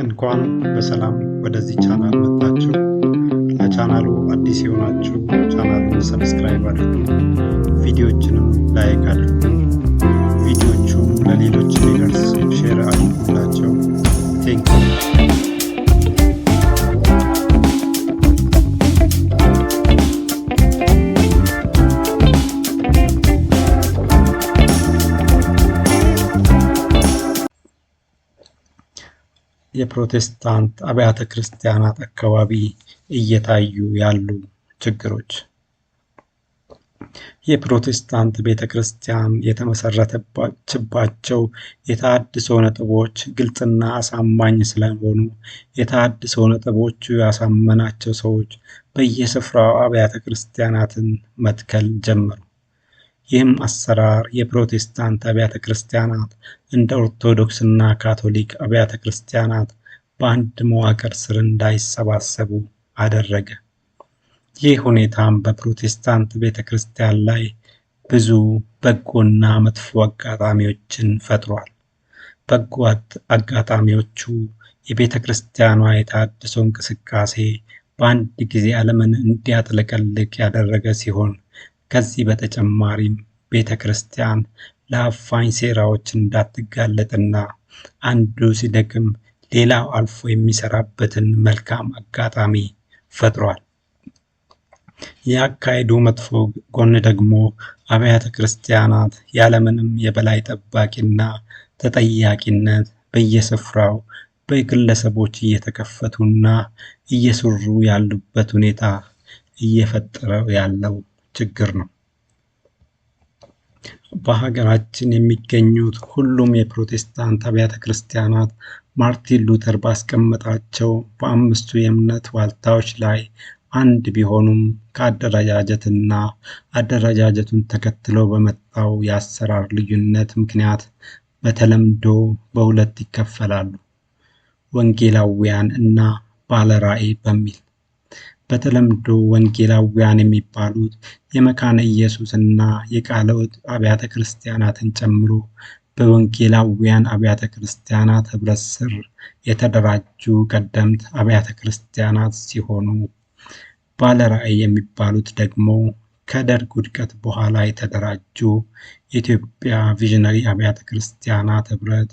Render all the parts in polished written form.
እንኳን በሰላም ወደዚህ ቻናል መጣችሁ። ለቻናሉ አዲስ የሆናችሁ ቻናሉን ሰብስክራይብ አድርጉ፣ ቪዲዮዎችንም ላይክ አድርጉ። ቪዲዮቹም ለሌሎች እንዲደርስ ሼር አድርጉላቸው። ቴንኪው። የፕሮቴስታንት አብያተ ክርስቲያናት አካባቢ እየታዩ ያሉ ችግሮች። የፕሮቴስታንት ቤተ ክርስቲያን የተመሰረተችባቸው የተሃድሶ ነጥቦች ግልጽና አሳማኝ ስለሆኑ የተሃድሶ ነጥቦቹ ያሳመናቸው ሰዎች በየስፍራው አብያተ ክርስቲያናትን መትከል ጀመሩ። ይህም አሰራር የፕሮቴስታንት አብያተ ክርስቲያናት እንደ ኦርቶዶክስና ካቶሊክ አብያተ ክርስቲያናት በአንድ መዋቅር ስር እንዳይሰባሰቡ አደረገ። ይህ ሁኔታም በፕሮቴስታንት ቤተ ክርስቲያን ላይ ብዙ በጎና መጥፎ አጋጣሚዎችን ፈጥሯል። በጎ አጋጣሚዎቹ የቤተ ክርስቲያኗ የተሃድሶ እንቅስቃሴ በአንድ ጊዜ ዓለምን እንዲያጥለቀልቅ ያደረገ ሲሆን ከዚህ በተጨማሪም ቤተ ክርስቲያን ለአፋኝ ሴራዎች እንዳትጋለጥና አንዱ ሲደክም ሌላው አልፎ የሚሰራበትን መልካም አጋጣሚ ፈጥሯል። የአካሄዱ መጥፎ ጎን ደግሞ አብያተ ክርስቲያናት ያለምንም የበላይ ጠባቂና ተጠያቂነት በየስፍራው በግለሰቦች እየተከፈቱና እየሰሩ ያሉበት ሁኔታ እየፈጠረ ያለው ችግር ነው። በሀገራችን የሚገኙት ሁሉም የፕሮቴስታንት አብያተ ክርስቲያናት ማርቲን ሉተር ባስቀመጣቸው በአምስቱ የእምነት ዋልታዎች ላይ አንድ ቢሆኑም ከአደረጃጀትና አደረጃጀቱን ተከትሎ በመጣው የአሰራር ልዩነት ምክንያት በተለምዶ በሁለት ይከፈላሉ፣ ወንጌላውያን እና ባለራዕይ በሚል። በተለምዶ ወንጌላውያን የሚባሉት የመካነ ኢየሱስ እና የቃለ ሕይወት አብያተ ክርስቲያናትን ጨምሮ በወንጌላውያን አብያተ ክርስቲያናት ኅብረት ስር የተደራጁ ቀደምት አብያተ ክርስቲያናት ሲሆኑ፣ ባለራዕይ የሚባሉት ደግሞ ከደርግ ውድቀት በኋላ የተደራጁ የኢትዮጵያ ቪዥነሪ አብያተ ክርስቲያናት ኅብረት፣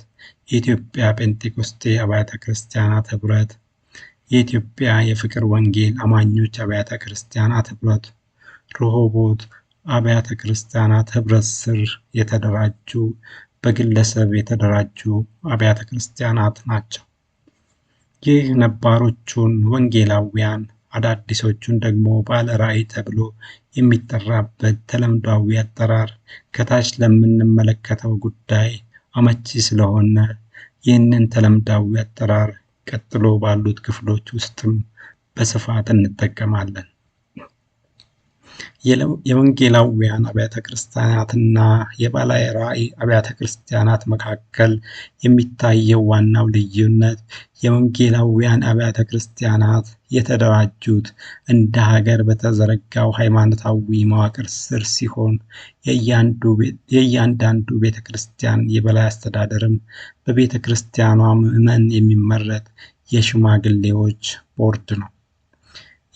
የኢትዮጵያ ጴንጤቆስጤ አብያተ ክርስቲያናት ኅብረት፣ የኢትዮጵያ የፍቅር ወንጌል አማኞች አብያተ ክርስቲያናት ኅብረት፣ ርሆቦት አብያተ ክርስቲያናት ኅብረት ስር የተደራጁ በግለሰብ የተደራጁ አብያተ ክርስቲያናት ናቸው። ይህ ነባሮቹን ወንጌላውያን አዳዲሶቹን ደግሞ ባለራዕይ ተብሎ የሚጠራበት ተለምዷዊ አጠራር ከታች ለምንመለከተው ጉዳይ አመቺ ስለሆነ ይህንን ተለምዷዊ አጠራር ቀጥሎ ባሉት ክፍሎች ውስጥም በስፋት እንጠቀማለን። የወንጌላውያን አብያተ ክርስቲያናትና የባለራዕይ አብያተ ክርስቲያናት መካከል የሚታየው ዋናው ልዩነት የወንጌላውያን አብያተ ክርስቲያናት የተደራጁት እንደ ሀገር በተዘረጋው ሃይማኖታዊ መዋቅር ስር ሲሆን የእያንዳንዱ ቤተ ክርስቲያን የበላይ አስተዳደርም በቤተ ክርስቲያኗ ምዕመን የሚመረጥ የሽማግሌዎች ቦርድ ነው።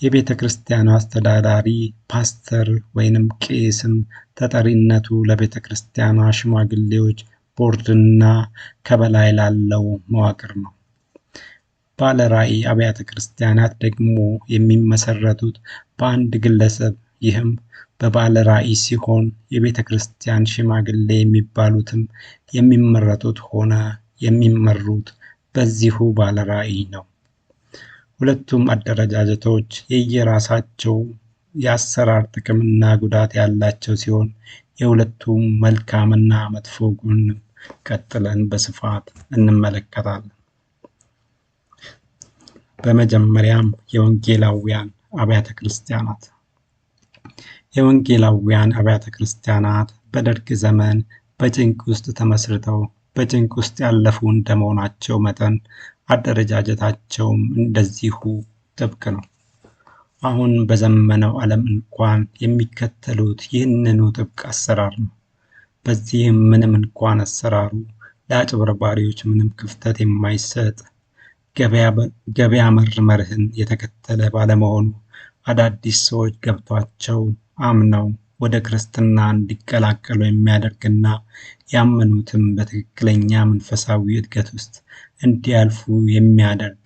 የቤተ ክርስቲያኗ አስተዳዳሪ ፓስተር ወይንም ቄስም ተጠሪነቱ ለቤተ ክርስቲያኗ ሽማግሌዎች ቦርድና ከበላይ ላለው መዋቅር ነው። ባለራዕይ አብያተ ክርስቲያናት ደግሞ የሚመሰረቱት በአንድ ግለሰብ ይህም በባለራዕይ ሲሆን የቤተ ክርስቲያን ሽማግሌ የሚባሉትም የሚመረጡት ሆነ የሚመሩት በዚሁ ባለራዕይ ነው። ሁለቱም አደረጃጀቶች የየራሳቸው የአሰራር ጥቅምና ጉዳት ያላቸው ሲሆን የሁለቱም መልካምና መጥፎ ጎን ቀጥለን በስፋት እንመለከታለን። በመጀመሪያም የወንጌላውያን አብያተ ክርስቲያናት። የወንጌላውያን አብያተ ክርስቲያናት በደርግ ዘመን በጭንቅ ውስጥ ተመስርተው በጭንቅ ውስጥ ያለፉ እንደመሆናቸው መጠን አደረጃጀታቸውም እንደዚሁ ጥብቅ ነው። አሁን በዘመነው ዓለም እንኳን የሚከተሉት ይህንኑ ጥብቅ አሰራር ነው። በዚህም ምንም እንኳን አሰራሩ ለአጭበርባሪዎች ምንም ክፍተት የማይሰጥ ገበያ መር መርህን የተከተለ ባለመሆኑ አዳዲስ ሰዎች ገብቷቸው አምነው ወደ ክርስትና እንዲቀላቀሉ የሚያደርግና ያመኑትም በትክክለኛ መንፈሳዊ እድገት ውስጥ እንዲያልፉ የሚያደርግ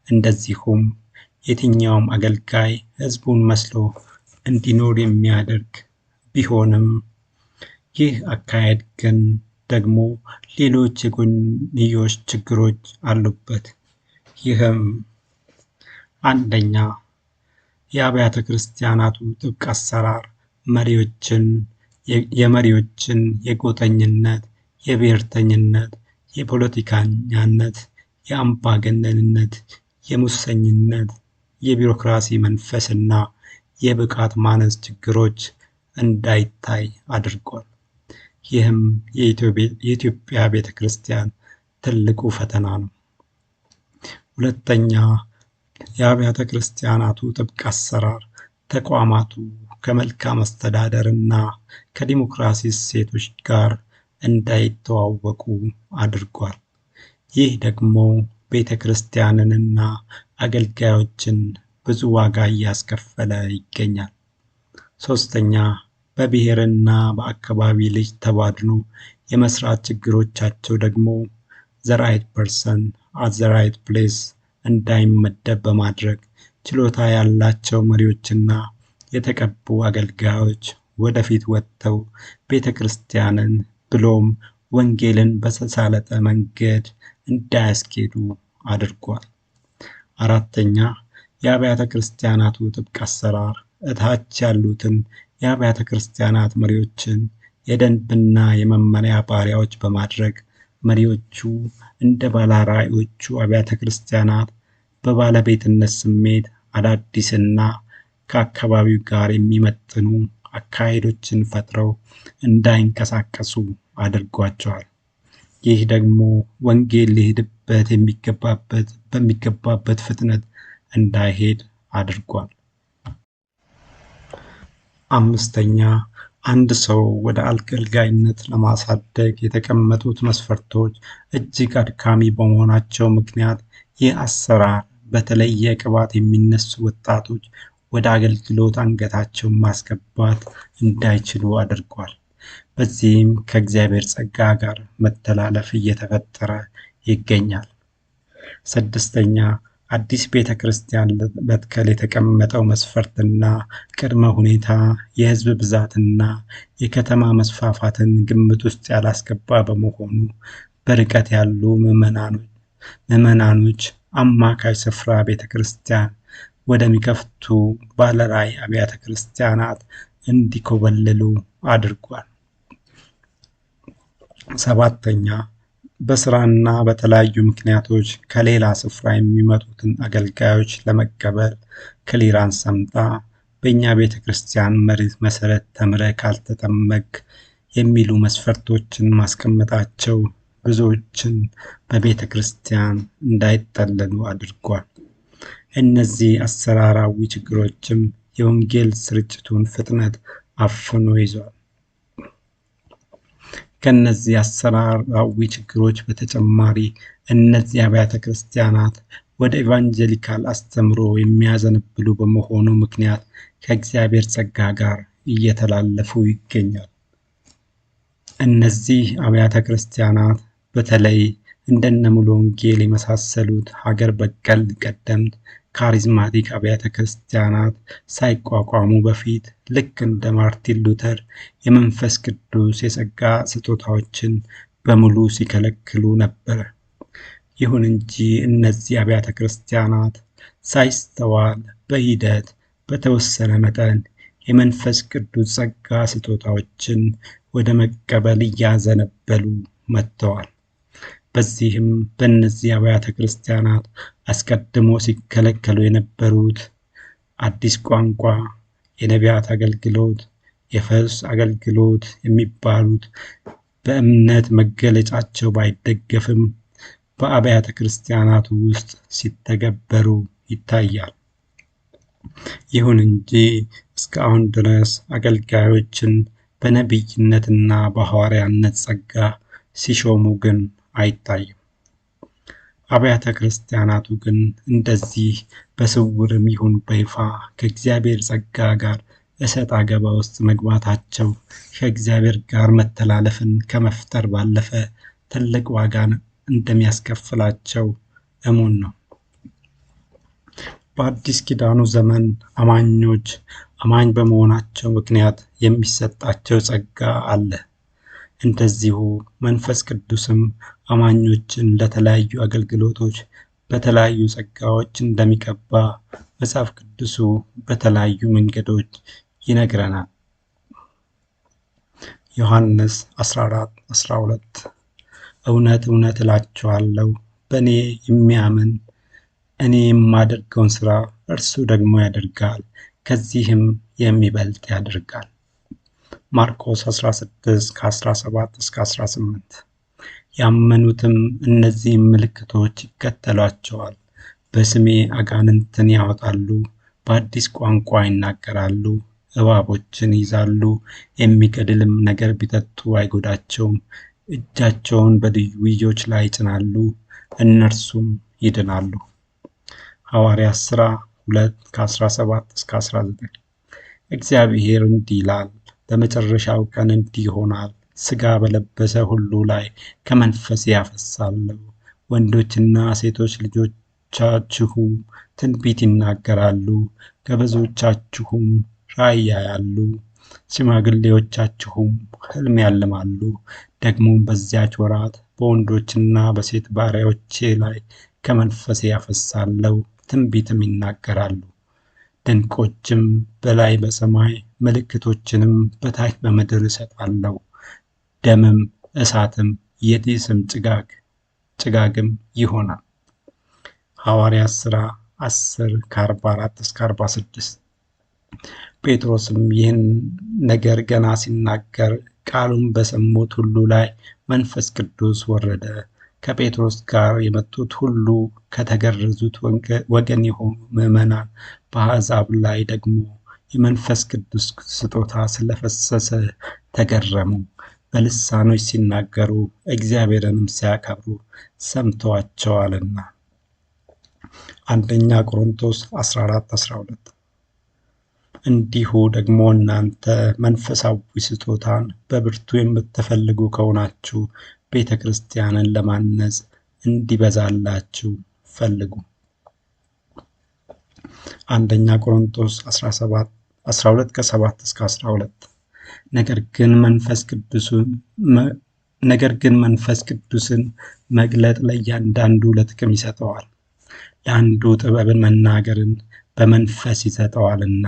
እንደዚሁም የትኛውም አገልጋይ ሕዝቡን መስሎ እንዲኖር የሚያደርግ ቢሆንም ይህ አካሄድ ግን ደግሞ ሌሎች የጎንዮሽ ችግሮች አሉበት። ይህም አንደኛ የአብያተ ክርስቲያናቱ ጥብቅ አሰራር የመሪዎችን የጎጠኝነት፣ የብሔርተኝነት፣ የፖለቲከኛነት፣ የአምባገነንነት፣ የሙሰኝነት፣ የቢሮክራሲ መንፈስና የብቃት ማነስ ችግሮች እንዳይታይ አድርጓል። ይህም የኢትዮጵያ ቤተ ክርስቲያን ትልቁ ፈተና ነው። ሁለተኛ የአብያተ ክርስቲያናቱ ጥብቅ አሰራር ተቋማቱ ከመልካም አስተዳደር እና ከዲሞክራሲ እሴቶች ጋር እንዳይተዋወቁ አድርጓል። ይህ ደግሞ ቤተ ክርስቲያንንና አገልጋዮችን ብዙ ዋጋ እያስከፈለ ይገኛል። ሶስተኛ በብሔርና በአካባቢ ልጅ ተቧድኖ የመስራት ችግሮቻቸው ደግሞ ዘ ራይት ፐርሰን አት ዘ ራይት ፕሌስ እንዳይመደብ በማድረግ ችሎታ ያላቸው መሪዎችና የተቀቡ አገልጋዮች ወደፊት ወጥተው ቤተ ክርስቲያንን ብሎም ወንጌልን በተሳለጠ መንገድ እንዳያስኬዱ አድርጓል። አራተኛ የአብያተ ክርስቲያናቱ ጥብቅ አሰራር እታች ያሉትን የአብያተ ክርስቲያናት መሪዎችን የደንብና የመመሪያ ባሪያዎች በማድረግ መሪዎቹ እንደ ባለራዕዮቹ አብያተ ክርስቲያናት በባለቤትነት ስሜት አዳዲስና ከአካባቢው ጋር የሚመጥኑ አካሄዶችን ፈጥረው እንዳይንቀሳቀሱ አድርጓቸዋል። ይህ ደግሞ ወንጌል ሊሄድበት በሚገባበት ፍጥነት እንዳይሄድ አድርጓል። አምስተኛ አንድ ሰው ወደ አገልጋይነት ለማሳደግ የተቀመጡት መስፈርቶች እጅግ አድካሚ በመሆናቸው ምክንያት ይህ አሰራር በተለየ ቅባት የሚነሱ ወጣቶች ወደ አገልግሎት አንገታቸውን ማስገባት እንዳይችሉ አድርጓል። በዚህም ከእግዚአብሔር ጸጋ ጋር መተላለፍ እየተፈጠረ ይገኛል። ስድስተኛ አዲስ ቤተ ክርስቲያን ለመትከል የተቀመጠው መስፈርትና ቅድመ ሁኔታ የሕዝብ ብዛትና የከተማ መስፋፋትን ግምት ውስጥ ያላስገባ በመሆኑ በርቀት ያሉ ምዕመናኖች አማካይ ስፍራ ቤተ ክርስቲያን ወደሚከፍቱ ባለራዕይ አብያተ ክርስቲያናት እንዲኮበልሉ አድርጓል። ሰባተኛ በስራና በተለያዩ ምክንያቶች ከሌላ ስፍራ የሚመጡትን አገልጋዮች ለመቀበል ክሊራንስ አምጣ፣ በእኛ ቤተ ክርስቲያን መርህ መሰረት ተምረህ ካልተጠመቅ የሚሉ መስፈርቶችን ማስቀመጣቸው ብዙዎችን በቤተ ክርስቲያን እንዳይጠለሉ አድርጓል። እነዚህ አሰራራዊ ችግሮችም የወንጌል ስርጭቱን ፍጥነት አፍኖ ይዟል። ከነዚህ አሰራራዊ ችግሮች በተጨማሪ እነዚህ አብያተ ክርስቲያናት ወደ ኢቫንጀሊካል አስተምሮ የሚያዘነብሉ በመሆኑ ምክንያት ከእግዚአብሔር ጸጋ ጋር እየተላለፉ ይገኛል። እነዚህ አብያተ ክርስቲያናት በተለይ እንደነ ሙሉ ወንጌል የመሳሰሉት ሀገር በቀል ቀደምት ካሪዝማቲክ አብያተ ክርስቲያናት ሳይቋቋሙ በፊት ልክ እንደ ማርቲን ሉተር የመንፈስ ቅዱስ የጸጋ ስጦታዎችን በሙሉ ሲከለክሉ ነበር። ይሁን እንጂ እነዚህ አብያተ ክርስቲያናት ሳይስተዋል በሂደት በተወሰነ መጠን የመንፈስ ቅዱስ ጸጋ ስጦታዎችን ወደ መቀበል እያዘነበሉ መጥተዋል። በዚህም በእነዚህ አብያተ ክርስቲያናት አስቀድሞ ሲከለከሉ የነበሩት አዲስ ቋንቋ፣ የነቢያት አገልግሎት፣ የፈውስ አገልግሎት የሚባሉት በእምነት መገለጫቸው ባይደገፍም በአብያተ ክርስቲያናቱ ውስጥ ሲተገበሩ ይታያል። ይሁን እንጂ እስካሁን ድረስ አገልጋዮችን በነቢይነትና በሐዋርያነት ጸጋ ሲሾሙ ግን አይታይም። አብያተ ክርስቲያናቱ ግን እንደዚህ በስውርም ይሁን በይፋ ከእግዚአብሔር ጸጋ ጋር እሰጥ አገባ ውስጥ መግባታቸው ከእግዚአብሔር ጋር መተላለፍን ከመፍጠር ባለፈ ትልቅ ዋጋን እንደሚያስከፍላቸው እሙን ነው። በአዲስ ኪዳኑ ዘመን አማኞች አማኝ በመሆናቸው ምክንያት የሚሰጣቸው ጸጋ አለ። እንደዚሁ መንፈስ ቅዱስም አማኞችን ለተለያዩ አገልግሎቶች በተለያዩ ጸጋዎች እንደሚቀባ መጽሐፍ ቅዱሱ በተለያዩ መንገዶች ይነግረናል። ዮሐንስ 14:12 እውነት እውነት እላችኋለሁ በእኔ የሚያምን እኔ የማደርገውን ሥራ እርሱ ደግሞ ያደርጋል፣ ከዚህም የሚበልጥ ያደርጋል። ማርቆስ 16:17-18 ያመኑትም እነዚህን ምልክቶች ይከተሏቸዋል። በስሜ አጋንንትን ያወጣሉ፣ በአዲስ ቋንቋ ይናገራሉ፣ እባቦችን ይይዛሉ፣ የሚገድልም ነገር ቢጠጡ አይጎዳቸውም፣ እጃቸውን በድውዮች ላይ ይጭናሉ፣ እነርሱም ይድናሉ። ሐዋርያት ሥራ 2:17-19 እግዚአብሔር እንዲህ ይላል፣ በመጨረሻው ቀን እንዲህ ይሆናል፣ ሥጋ በለበሰ ሁሉ ላይ ከመንፈሴ አፈሳለሁ፣ ወንዶችና ሴቶች ልጆቻችሁም ትንቢት ይናገራሉ፣ ገበዞቻችሁም ራእይ ያያሉ፣ ሽማግሌዎቻችሁም ሕልም ያልማሉ። ደግሞም በዚያች ወራት በወንዶችና በሴት ባሪያዎቼ ላይ ከመንፈሴ አፈሳለሁ፣ ትንቢትም ይናገራሉ። ድንቆችም በላይ በሰማይ ምልክቶችንም በታች በምድር እሰጣለሁ፣ ደምም እሳትም የጢስም ጭጋግም ይሆናል። ሐዋርያት ሥራ 10:44-46 ጴጥሮስም ይህን ነገር ገና ሲናገር ቃሉን በሰሙት ሁሉ ላይ መንፈስ ቅዱስ ወረደ። ከጴጥሮስ ጋር የመጡት ሁሉ ከተገረዙት ወገን የሆኑ ምዕመናን በአሕዛብ ላይ ደግሞ የመንፈስ ቅዱስ ስጦታ ስለፈሰሰ ተገረሙ። በልሳኖች ሲናገሩ እግዚአብሔርንም ሲያከብሩ ሰምተዋቸዋልና። አንደኛ ቆሮንቶስ 14:12 እንዲሁ ደግሞ እናንተ መንፈሳዊ ስጦታን በብርቱ የምትፈልጉ ከሆናችሁ ቤተ ክርስቲያንን ለማነጽ እንዲበዛላችሁ ፈልጉ። አንደኛ ቆሮንቶስ 12:7-12 ነገር ግን መንፈስ ቅዱስን መግለጥ ለእያንዳንዱ ለጥቅም ይሰጠዋል። ለአንዱ ጥበብን መናገርን በመንፈስ ይሰጠዋልና፣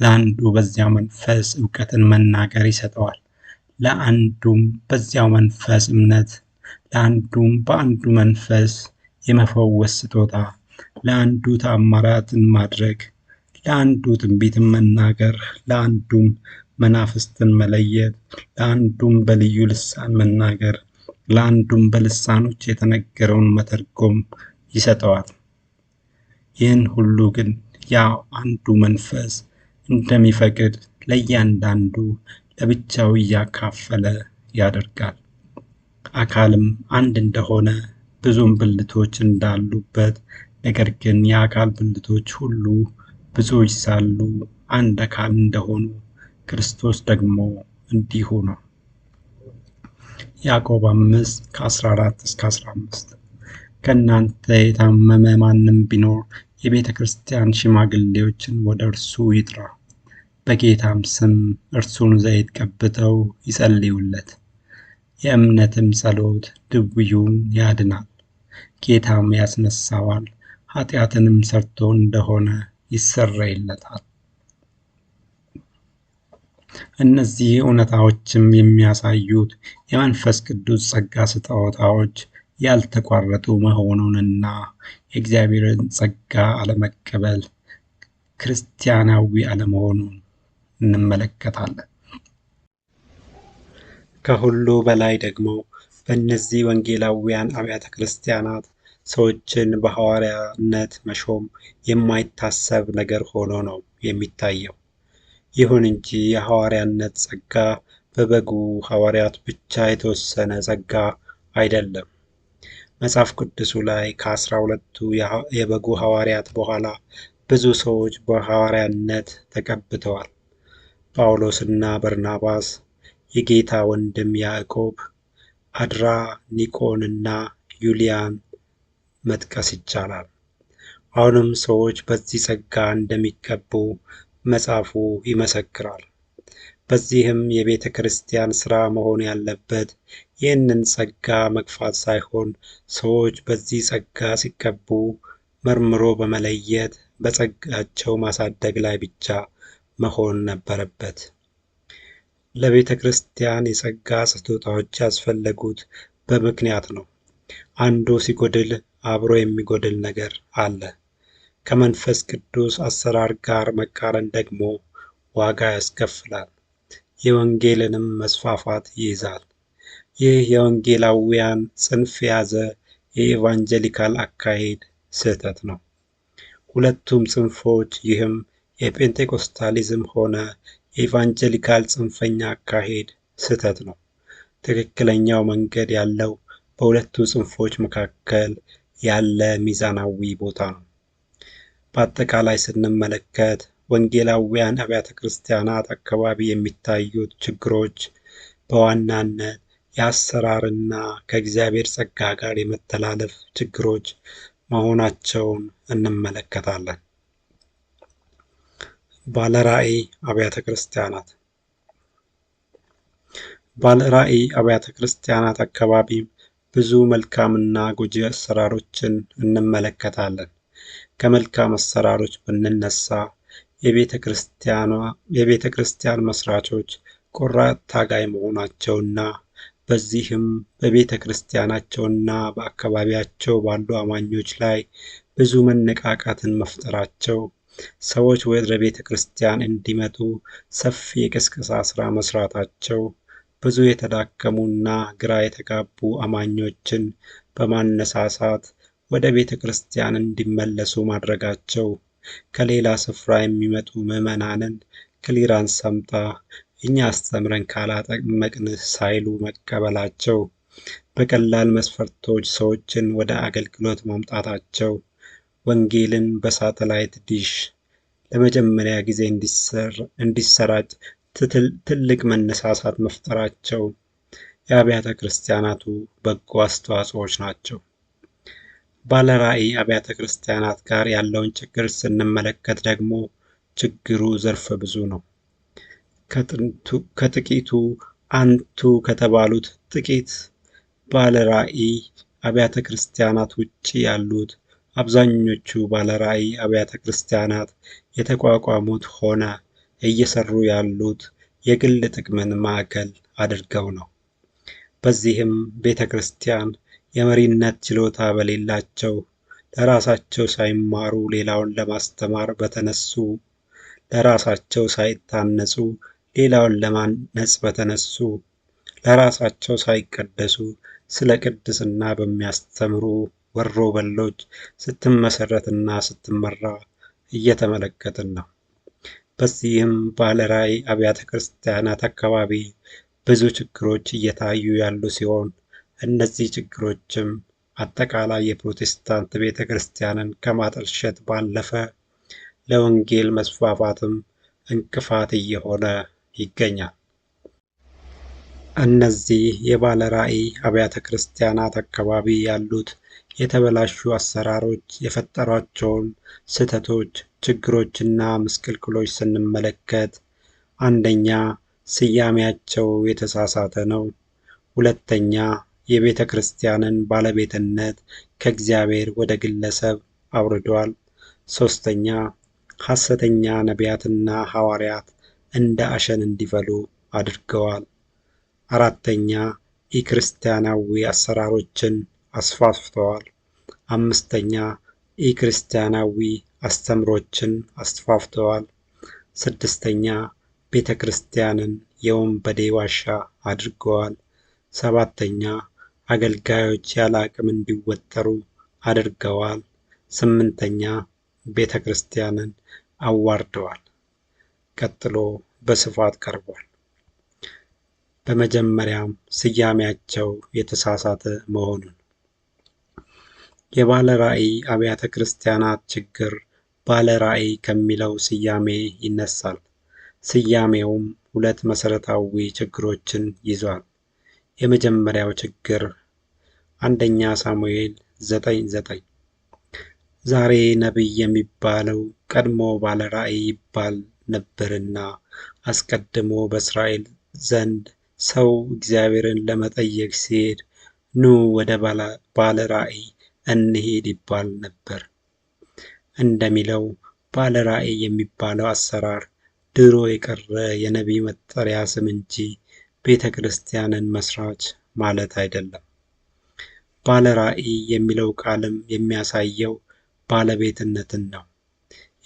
ለአንዱ በዚያው መንፈስ እውቀትን መናገር ይሰጠዋል፣ ለአንዱም በዚያው መንፈስ እምነት፣ ለአንዱም በአንዱ መንፈስ የመፈወስ ስጦታ፣ ለአንዱ ተአምራትን ማድረግ፣ ለአንዱ ትንቢትን መናገር፣ ለአንዱም መናፍስትን መለየት፣ ለአንዱም በልዩ ልሳን መናገር፣ ለአንዱም በልሳኖች የተነገረውን መተርጎም ይሰጠዋል። ይህን ሁሉ ግን ያው አንዱ መንፈስ እንደሚፈቅድ ለእያንዳንዱ ለብቻው እያካፈለ ያደርጋል። አካልም አንድ እንደሆነ ብዙም ብልቶች እንዳሉበት፣ ነገር ግን የአካል ብልቶች ሁሉ ብዙዎች ሳሉ አንድ አካል እንደሆኑ ክርስቶስ ደግሞ እንዲሁ ነው። ያዕቆብ 5:14-15 ከእናንተ የታመመ ማንም ቢኖር የቤተ ክርስቲያን ሽማግሌዎችን ወደ እርሱ ይጥራ፣ በጌታም ስም እርሱን ዘይት ቀብተው ይጸልዩለት። የእምነትም ጸሎት ድውዩን ያድናል፣ ጌታም ያስነሳዋል። ኃጢአትንም ሰርቶ እንደሆነ ይሰረይለታል። እነዚህ እውነታዎችም የሚያሳዩት የመንፈስ ቅዱስ ጸጋ ስጦታዎች ያልተቋረጡ መሆኑንና የእግዚአብሔርን ጸጋ አለመቀበል ክርስቲያናዊ አለመሆኑን እንመለከታለን። ከሁሉ በላይ ደግሞ በእነዚህ ወንጌላውያን አብያተ ክርስቲያናት ሰዎችን በሐዋርያነት መሾም የማይታሰብ ነገር ሆኖ ነው የሚታየው። ይሁን እንጂ የሐዋርያነት ጸጋ በበጉ ሐዋርያት ብቻ የተወሰነ ጸጋ አይደለም። መጽሐፍ ቅዱሱ ላይ ከ12ቱ የበጉ ሐዋርያት በኋላ ብዙ ሰዎች በሐዋርያነት ተቀብተዋል። ጳውሎስና በርናባስ፣ የጌታ ወንድም ያዕቆብ፣ አድራኒቆንና ዩልያን መጥቀስ ይቻላል። አሁንም ሰዎች በዚህ ጸጋ እንደሚቀቡ መጽሐፉ ይመሰክራል። በዚህም የቤተ ክርስቲያን ሥራ መሆን ያለበት ይህንን ጸጋ መግፋት ሳይሆን ሰዎች በዚህ ጸጋ ሲቀቡ መርምሮ በመለየት በጸጋቸው ማሳደግ ላይ ብቻ መሆን ነበረበት። ለቤተ ክርስቲያን የጸጋ ስጦታዎች ያስፈለጉት በምክንያት ነው። አንዱ ሲጎድል አብሮ የሚጎድል ነገር አለ። ከመንፈስ ቅዱስ አሰራር ጋር መቃረን ደግሞ ዋጋ ያስከፍላል፣ የወንጌልንም መስፋፋት ይይዛል። ይህ የወንጌላውያን ጽንፍ የያዘ የኢቫንጀሊካል አካሄድ ስህተት ነው። ሁለቱም ጽንፎች ይህም የፔንቴኮስታሊዝም ሆነ የኢቫንጀሊካል ጽንፈኛ አካሄድ ስህተት ነው። ትክክለኛው መንገድ ያለው በሁለቱ ጽንፎች መካከል ያለ ሚዛናዊ ቦታ ነው። በአጠቃላይ ስንመለከት ወንጌላውያን አብያተ ክርስቲያናት አካባቢ የሚታዩት ችግሮች በዋናነት የአሰራርና ከእግዚአብሔር ጸጋ ጋር የመተላለፍ ችግሮች መሆናቸውን እንመለከታለን። ባለራዕይ አብያተ ክርስቲያናት ባለራዕይ አብያተ ክርስቲያናት አካባቢም ብዙ መልካምና ጎጂ አሰራሮችን እንመለከታለን። ከመልካም አሰራሮች ብንነሳ የቤተ ክርስቲያን መስራቾች ቆራጥ ታጋይ መሆናቸውና በዚህም በቤተ ክርስቲያናቸውና በአካባቢያቸው ባሉ አማኞች ላይ ብዙ መነቃቃትን መፍጠራቸው፣ ሰዎች ወደ ቤተ ክርስቲያን እንዲመጡ ሰፊ የቅስቀሳ ሥራ መስራታቸው፣ ብዙ የተዳከሙና ግራ የተጋቡ አማኞችን በማነሳሳት ወደ ቤተ ክርስቲያን እንዲመለሱ ማድረጋቸው፣ ከሌላ ስፍራ የሚመጡ ምዕመናንን ክሊራንስ አምጣ እኛ አስተምረን ካላጠመቅንህ ሳይሉ መቀበላቸው፣ በቀላል መስፈርቶች ሰዎችን ወደ አገልግሎት ማምጣታቸው፣ ወንጌልን በሳተላይት ዲሽ ለመጀመሪያ ጊዜ እንዲሰራጭ ትልቅ መነሳሳት መፍጠራቸው የአብያተ ክርስቲያናቱ በጎ አስተዋጽኦዎች ናቸው። ባለራዕይ አብያተ ክርስቲያናት ጋር ያለውን ችግር ስንመለከት ደግሞ ችግሩ ዘርፈ ብዙ ነው። ከጥቂቱ አንቱ ከተባሉት ጥቂት ባለራዕይ አብያተ ክርስቲያናት ውጭ ያሉት አብዛኞቹ ባለራዕይ አብያተ ክርስቲያናት የተቋቋሙት ሆነ እየሰሩ ያሉት የግል ጥቅምን ማዕከል አድርገው ነው። በዚህም ቤተ ክርስቲያን የመሪነት ችሎታ በሌላቸው፣ ለራሳቸው ሳይማሩ ሌላውን ለማስተማር በተነሱ፣ ለራሳቸው ሳይታነጹ ሌላውን ለማነጽ በተነሱ፣ ለራሳቸው ሳይቀደሱ ስለ ቅድስና በሚያስተምሩ ወሮ በሎች ስትመሰረትና ስትመራ እየተመለከትን ነው። በዚህም ባለራዕይ አብያተ ክርስቲያናት አካባቢ ብዙ ችግሮች እየታዩ ያሉ ሲሆን እነዚህ ችግሮችም አጠቃላይ የፕሮቴስታንት ቤተ ክርስቲያንን ከማጠልሸት ባለፈ ለወንጌል መስፋፋትም እንቅፋት እየሆነ ይገኛል። እነዚህ የባለራዕይ አብያተ ክርስቲያናት አካባቢ ያሉት የተበላሹ አሰራሮች የፈጠሯቸውን ስህተቶች፣ ችግሮችና ምስቅልቅሎች ስንመለከት፣ አንደኛ ስያሜያቸው የተሳሳተ ነው። ሁለተኛ የቤተ ክርስቲያንን ባለቤትነት ከእግዚአብሔር ወደ ግለሰብ አውርዷል። ሶስተኛ ሐሰተኛ ነቢያትና ሐዋርያት እንደ አሸን እንዲፈሉ አድርገዋል። አራተኛ ኢክርስቲያናዊ አሰራሮችን አስፋፍተዋል። አምስተኛ ኢክርስቲያናዊ አስተምሮችን አስፋፍተዋል። ስድስተኛ ቤተ ክርስቲያንን የወንበዴ ዋሻ አድርገዋል። ሰባተኛ አገልጋዮች ያለ አቅም እንዲወጠሩ አድርገዋል። ስምንተኛ ቤተ ክርስቲያንን አዋርደዋል። ቀጥሎ በስፋት ቀርቧል። በመጀመሪያም ስያሜያቸው የተሳሳተ መሆኑን የባለ ራዕይ አብያተ ክርስቲያናት ችግር ባለ ራዕይ ከሚለው ስያሜ ይነሳል። ስያሜውም ሁለት መሠረታዊ ችግሮችን ይዟል። የመጀመሪያው ችግር አንደኛ ሳሙኤል 9:9 ዛሬ ነቢይ የሚባለው ቀድሞ ባለ ራዕይ ይባል ነበርና አስቀድሞ በእስራኤል ዘንድ ሰው እግዚአብሔርን ለመጠየቅ ሲሄድ ኑ ወደ ባለ ራዕይ እንሂድ ይባል ነበር እንደሚለው ባለ ራዕይ የሚባለው አሰራር ድሮ የቀረ የነቢይ መጠሪያ ስም እንጂ ቤተ ክርስቲያንን መስራች ማለት አይደለም። ባለ ራዕይ የሚለው ቃልም የሚያሳየው ባለቤትነትን ነው።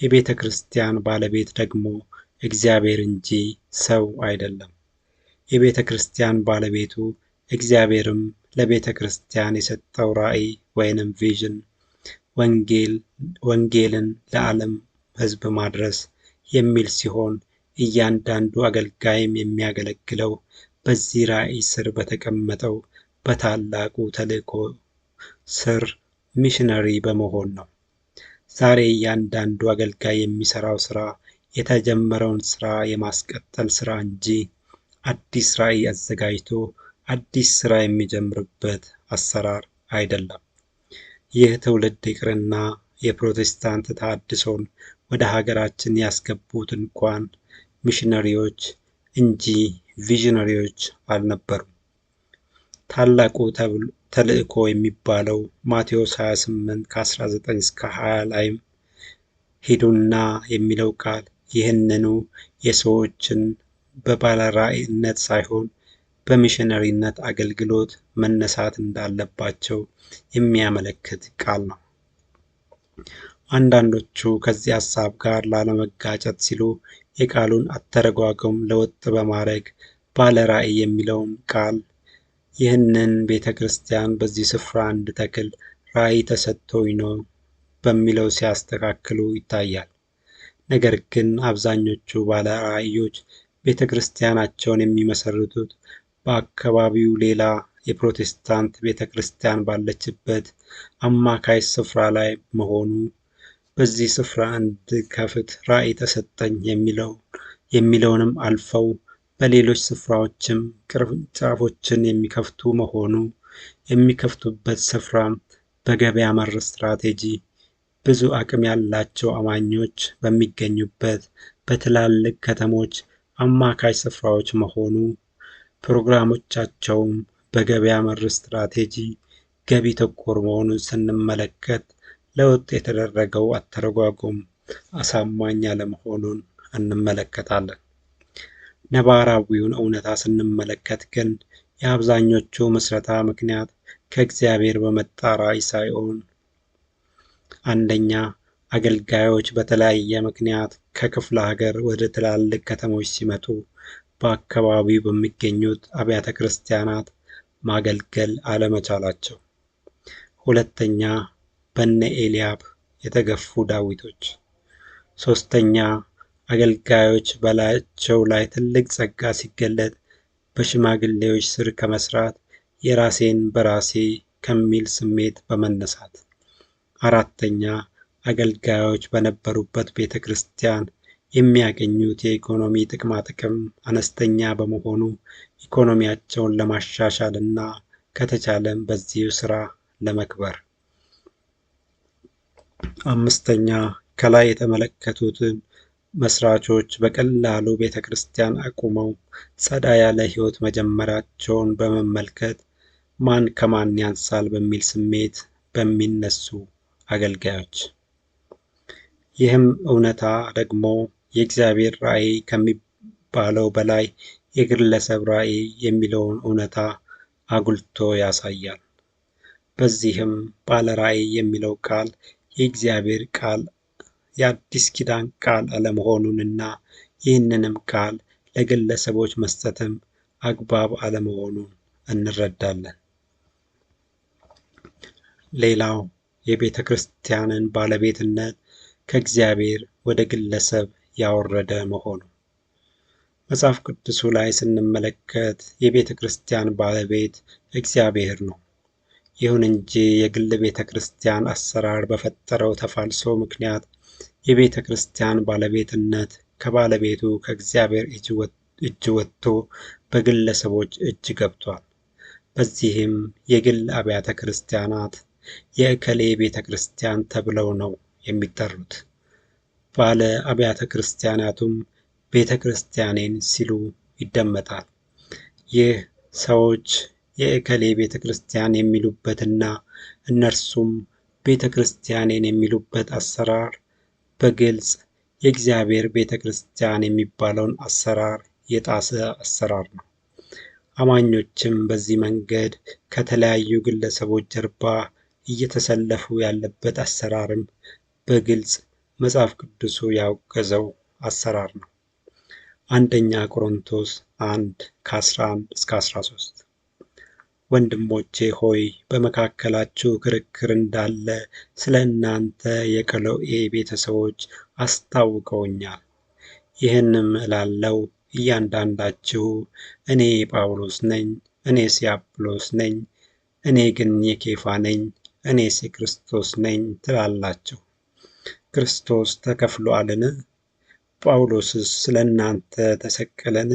የቤተ ክርስቲያን ባለቤት ደግሞ እግዚአብሔር እንጂ ሰው አይደለም። የቤተ ክርስቲያን ባለቤቱ እግዚአብሔርም ለቤተ ክርስቲያን የሰጠው ራዕይ ወይንም ቪዥን ወንጌልን ለዓለም ሕዝብ ማድረስ የሚል ሲሆን እያንዳንዱ አገልጋይም የሚያገለግለው በዚህ ራዕይ ስር በተቀመጠው በታላቁ ተልእኮ ስር ሚሽነሪ በመሆን ነው። ዛሬ እያንዳንዱ አገልጋይ የሚሰራው ስራ የተጀመረውን ስራ የማስቀጠል ስራ እንጂ አዲስ ራዕይ አዘጋጅቶ አዲስ ስራ የሚጀምርበት አሰራር አይደለም። ይህ ትውልድ ይቅርና የፕሮቴስታንት ተሐድሶን ወደ ሀገራችን ያስገቡት እንኳን ሚሽነሪዎች እንጂ ቪዥነሪዎች አልነበሩም። ታላቁ ተልእኮ የሚባለው ማቴዎስ 28 ከ19 እስከ 20 ላይም ሂዱና የሚለው ቃል ይህንኑ የሰዎችን በባለራዕይነት ሳይሆን በሚሽነሪነት አገልግሎት መነሳት እንዳለባቸው የሚያመለክት ቃል ነው። አንዳንዶቹ ከዚህ ሐሳብ ጋር ላለመጋጨት ሲሉ የቃሉን አተረጓጎም ለውጥ በማድረግ ባለ ራዕይ የሚለውን ቃል ይህንን ቤተ ክርስቲያን በዚህ ስፍራ እንድተክል ራዕይ ተሰጥቶኝ ነው በሚለው ሲያስተካክሉ ይታያል። ነገር ግን አብዛኞቹ ባለ ራዕዮች ቤተ ክርስቲያናቸውን የሚመሰርቱት በአካባቢው ሌላ የፕሮቴስታንት ቤተ ክርስቲያን ባለችበት አማካይ ስፍራ ላይ መሆኑ በዚህ ስፍራ እንድከፍት ራዕይ ተሰጠኝ የሚለውንም አልፈው በሌሎች ስፍራዎችም ቅርንጫፎችን የሚከፍቱ መሆኑ የሚከፍቱበት ስፍራም በገበያ መር ስትራቴጂ ብዙ አቅም ያላቸው አማኞች በሚገኙበት በትላልቅ ከተሞች አማካይ ስፍራዎች መሆኑ ፕሮግራሞቻቸውም በገበያ መር ስትራቴጂ ገቢ ተኮር መሆኑን ስንመለከት ለውጥ የተደረገው አተረጓጎም አሳማኝ አለመሆኑን እንመለከታለን። ነባራዊውን እውነታ ስንመለከት ግን የአብዛኞቹ ምስረታ ምክንያት ከእግዚአብሔር በመጣ ራዕይ ሳይሆን አንደኛ አገልጋዮች በተለያየ ምክንያት ከክፍለ ሀገር ወደ ትላልቅ ከተሞች ሲመጡ በአካባቢው በሚገኙት አብያተ ክርስቲያናት ማገልገል አለመቻላቸው። ሁለተኛ በነ ኤልያብ የተገፉ ዳዊቶች። ሶስተኛ አገልጋዮች በላያቸው ላይ ትልቅ ጸጋ ሲገለጥ በሽማግሌዎች ስር ከመስራት የራሴን በራሴ ከሚል ስሜት በመነሳት። አራተኛ አገልጋዮች በነበሩበት ቤተ ክርስቲያን የሚያገኙት የኢኮኖሚ ጥቅማጥቅም አነስተኛ በመሆኑ ኢኮኖሚያቸውን ለማሻሻል እና ከተቻለም በዚሁ ስራ ለመክበር። አምስተኛ ከላይ የተመለከቱትን መስራቾች በቀላሉ ቤተ ክርስቲያን አቁመው ጸዳ ያለ ሕይወት መጀመራቸውን በመመልከት ማን ከማን ያንሳል በሚል ስሜት በሚነሱ አገልጋዮች። ይህም እውነታ ደግሞ የእግዚአብሔር ራዕይ ከሚባለው በላይ የግለሰብ ራዕይ የሚለውን እውነታ አጉልቶ ያሳያል። በዚህም ባለ ራዕይ የሚለው ቃል የእግዚአብሔር ቃል የአዲስ ኪዳን ቃል አለመሆኑንና ይህንንም ቃል ለግለሰቦች መስጠትም አግባብ አለመሆኑን እንረዳለን። ሌላው የቤተ ክርስቲያንን ባለቤትነት ከእግዚአብሔር ወደ ግለሰብ ያወረደ መሆኑ። መጽሐፍ ቅዱሱ ላይ ስንመለከት የቤተ ክርስቲያን ባለቤት እግዚአብሔር ነው። ይሁን እንጂ የግል ቤተ ክርስቲያን አሰራር በፈጠረው ተፋልሶ ምክንያት የቤተ ክርስቲያን ባለቤትነት ከባለቤቱ ከእግዚአብሔር እጅ ወጥቶ በግለሰቦች እጅ ገብቷል። በዚህም የግል አብያተ ክርስቲያናት የእከሌ ቤተ ክርስቲያን ተብለው ነው የሚጠሩት። ባለ አብያተ ክርስቲያናቱም ቤተ ክርስቲያኔን ሲሉ ይደመጣል። ይህ ሰዎች የእከሌ ቤተ ክርስቲያን የሚሉበትና እነርሱም ቤተ ክርስቲያኔን የሚሉበት አሰራር በግልጽ የእግዚአብሔር ቤተ ክርስቲያን የሚባለውን አሰራር የጣሰ አሰራር ነው። አማኞችም በዚህ መንገድ ከተለያዩ ግለሰቦች ጀርባ እየተሰለፉ ያለበት አሰራርም በግልጽ መጽሐፍ ቅዱሱ ያወገዘው አሰራር ነው። አንደኛ ቆሮንቶስ 1 ከ11 እስከ 13 ወንድሞቼ ሆይ በመካከላችሁ ክርክር እንዳለ ስለ እናንተ የቀሎኤ ቤተሰቦች አስታውቀውኛል። ይህንም እላለው እያንዳንዳችሁ እኔ ጳውሎስ ነኝ፣ እኔስ የአጵሎስ ነኝ፣ እኔ ግን የኬፋ ነኝ፣ እኔስ የክርስቶስ ነኝ ትላላችሁ። ክርስቶስ ተከፍሎአልን? ጳውሎስስ ስለ እናንተ ተሰቀለን?